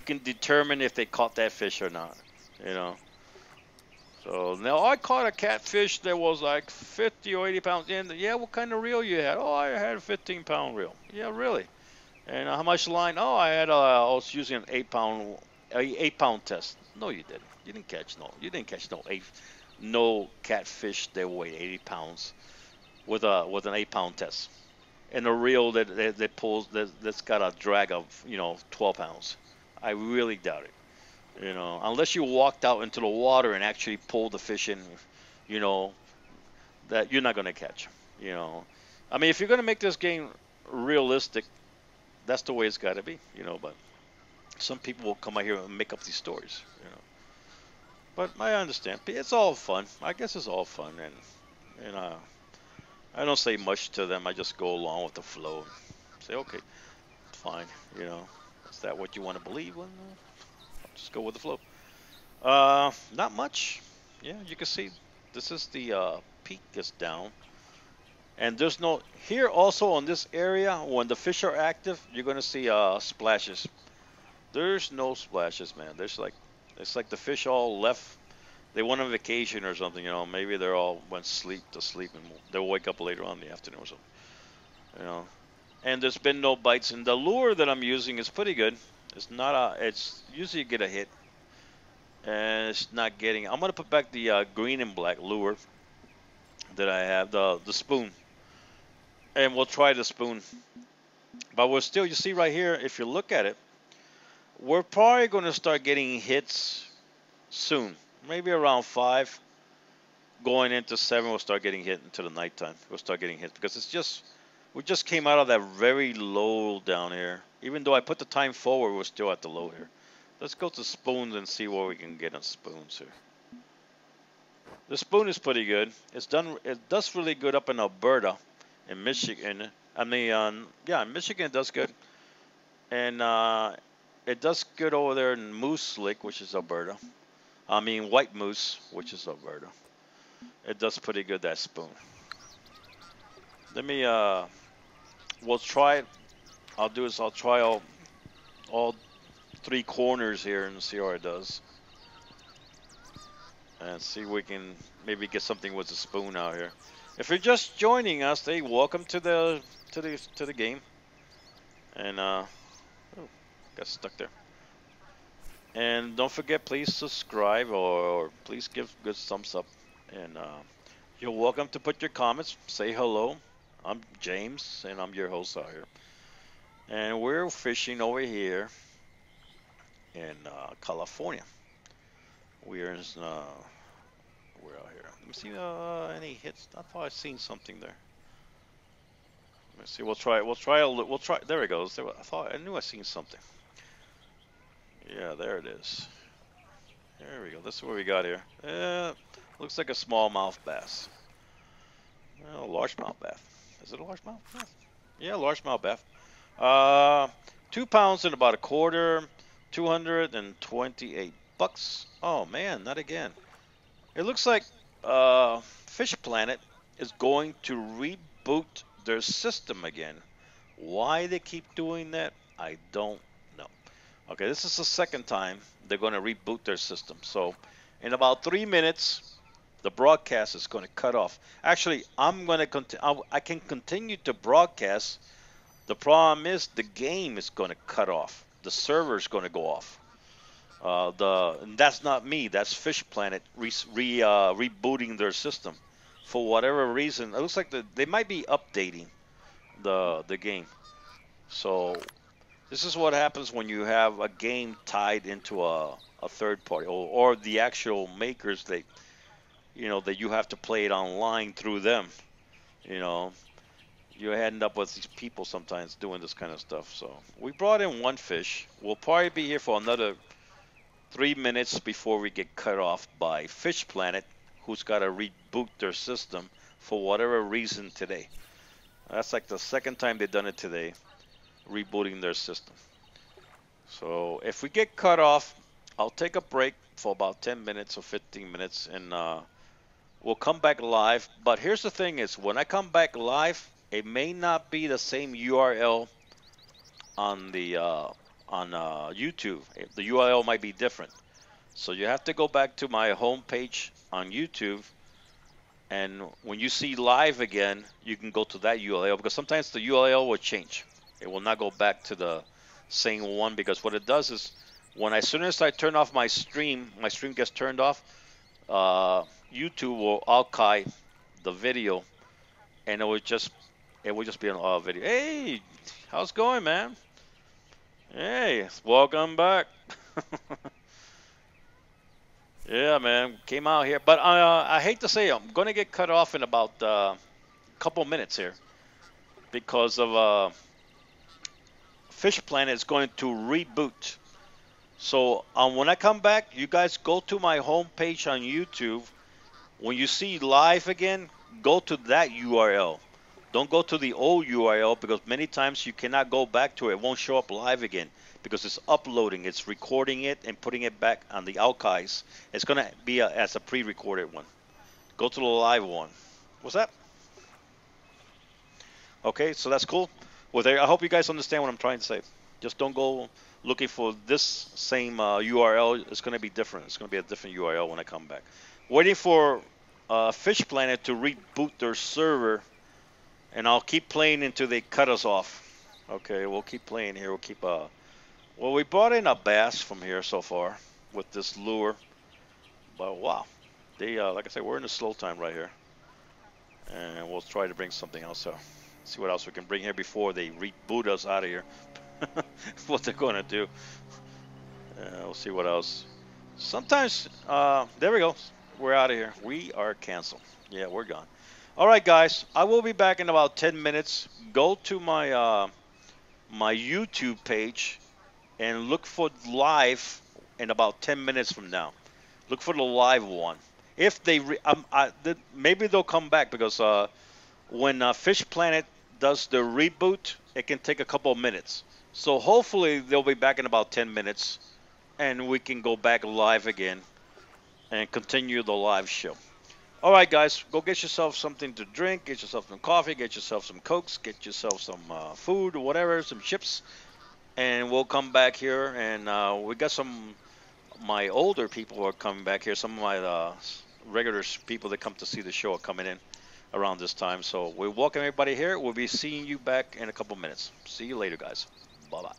[SPEAKER 1] can determine if they caught that fish or not. You know. So now I caught a catfish that was like 50 or 80 pounds. And yeah, what kind of reel you had? Oh, I had a 15-pound reel. Yeah, really. And how much line? Oh, I was using an 8-pound test. No, you didn't. You didn't catch no 8. no catfish that weigh 80 pounds with an 8 pound test. And a reel that pulls that's got a drag of 12 pounds. I really doubt it. Unless you walked out into the water and actually pulled the fish in, you know, that you're not gonna catch. You know, I mean, if you're gonna make this game realistic, that's the way it's got to be. But some people will come out here and make up these stories. But I understand. It's all fun. I guess it's all fun, and I don't say much to them. I just go along with the flow and say, okay, fine. Is that what you want to believe? Well, I'll just go with the flow. Not much. Yeah, you can see this is the peak is down. And there's no, here also on this area, when the fish are active, you're going to see splashes. There's no splashes, man. It's like the fish all left. They went on vacation or something. Maybe they're all went to sleep and they'll wake up later on in the afternoon or something. You know. And there's been no bites. And the lure that I'm using is pretty good. It's usually you get a hit. And it's not getting, I'm going to put back the green and black lure that I have, the spoon. And we'll try the spoon. But we're still, you see right here, if you look at it, we're probably going to start getting hits soon. Maybe around 5, going into 7, we'll start getting hit into the nighttime. We'll start getting hit because we just came out of that very low down here. Even though I put the time forward, we're still at the low here. Let's go to spoons and see what we can get on spoons here. The spoon is pretty good. It does really good up in Alberta, in Michigan. I mean, yeah, in Michigan it does good. And it does good over there in Moose Lake, which is Alberta. I mean, White Moose, which is Alberta. It does pretty good, that spoon. Let me, we'll try it. I'll try all 3 corners here and see how it does. And see if we can maybe get something with the spoon out here. If you're just joining us, hey, welcome to the game. And oh, got stuck there. And don't forget, please subscribe or please give good thumbs up. And you're welcome to put your comments. Say hello. I'm James, and I'm your host out here. And we're fishing over here in California. We're out here. Let me see any hits. I thought I'd seen something there. Let me see. We'll try. There it goes. I knew I seen something. Yeah, there it is. There we go. This is what we got here. Looks like a smallmouth bass. Well, largemouth bass. Is it a largemouth bass? Yeah, largemouth bass. 2 pounds and about a quarter. $228. Oh man, not again. It looks like Fish Planet is going to reboot their system again. Why they keep doing that, I don't know. Okay, this is the second time they're going to reboot their system. So in about 3 minutes, the broadcast is going to cut off. Actually, I can continue to broadcast. The problem is the game is going to cut off. The server is going to go off. And that's not me. That's Fish Planet rebooting their system for whatever reason. It looks like they might be updating the game. So this is what happens when you have a game tied into a third party or the actual makers that you have to play it online through them. You end up with these people sometimes doing this kind of stuff. So we brought in 1 fish. We'll probably be here for another 3 minutes before we get cut off by Fish Planet, who's got to reboot their system for whatever reason today. That's like the second time they've done it today, rebooting their system. So if we get cut off, I'll take a break for about 10 minutes or 15 minutes, and we'll come back live. But here's the thing is, when I come back live, it may not be the same URL on the YouTube. The URL might be different. So you have to go back to my home page on YouTube, and when you see live again, you can go to that URL, because sometimes the URL will change. It will not go back to the same one, because what it does is as soon as I turn off my stream gets turned off. YouTube will archive the video, and it will just be an video. Hey, how's it going, man? Hey, welcome back. Yeah, man, came out here, but I hate to say I'm gonna get cut off in about a couple minutes here because of Fish Planet is going to reboot. So when I come back, you guys go to my homepage on YouTube. When you see live again, go to that URL. Don't go to the old URL because many times you cannot go back to it. It won't show up live again because it's uploading, it's recording it and putting it back on the archives. It's going to be as a pre-recorded one. Go to the live one. What's that? Okay, so that's cool. Well, there. I hope you guys understand what I'm trying to say. Just don't go looking for this same URL. It's going to be different. It's going to be a different URL when I come back. Waiting for Fish Planet to reboot their server, and I'll keep playing until they cut us off. Okay, we'll keep playing here. We'll keep. Well, we brought in a bass from here so far with this lure, but wow, they like I said, we're in a slow time right here, and we'll try to bring something else. So, see what else we can bring here before they reboot us out of here. What they're gonna do. We'll see what else. Sometimes, there we go. We're out of here. We are canceled. Yeah, we're gone. All right, guys. I will be back in about 10 minutes. Go to my YouTube page and look for live in about 10 minutes from now. Look for the live one. If they, maybe they'll come back because when Fish Planet does the reboot, it can take a couple of minutes. So hopefully they'll be back in about 10 minutes, and we can go back live again and continue the live show. All right, guys, go get yourself something to drink, get yourself some coffee, get yourself some Cokes, get yourself some food or whatever, some chips, and we'll come back here. And we got some my older people who are coming back here. Some of my regular people that come to see the show are coming in around this time. So we welcome everybody here. We'll be seeing you back in a couple minutes. See you later, guys. Bye-bye.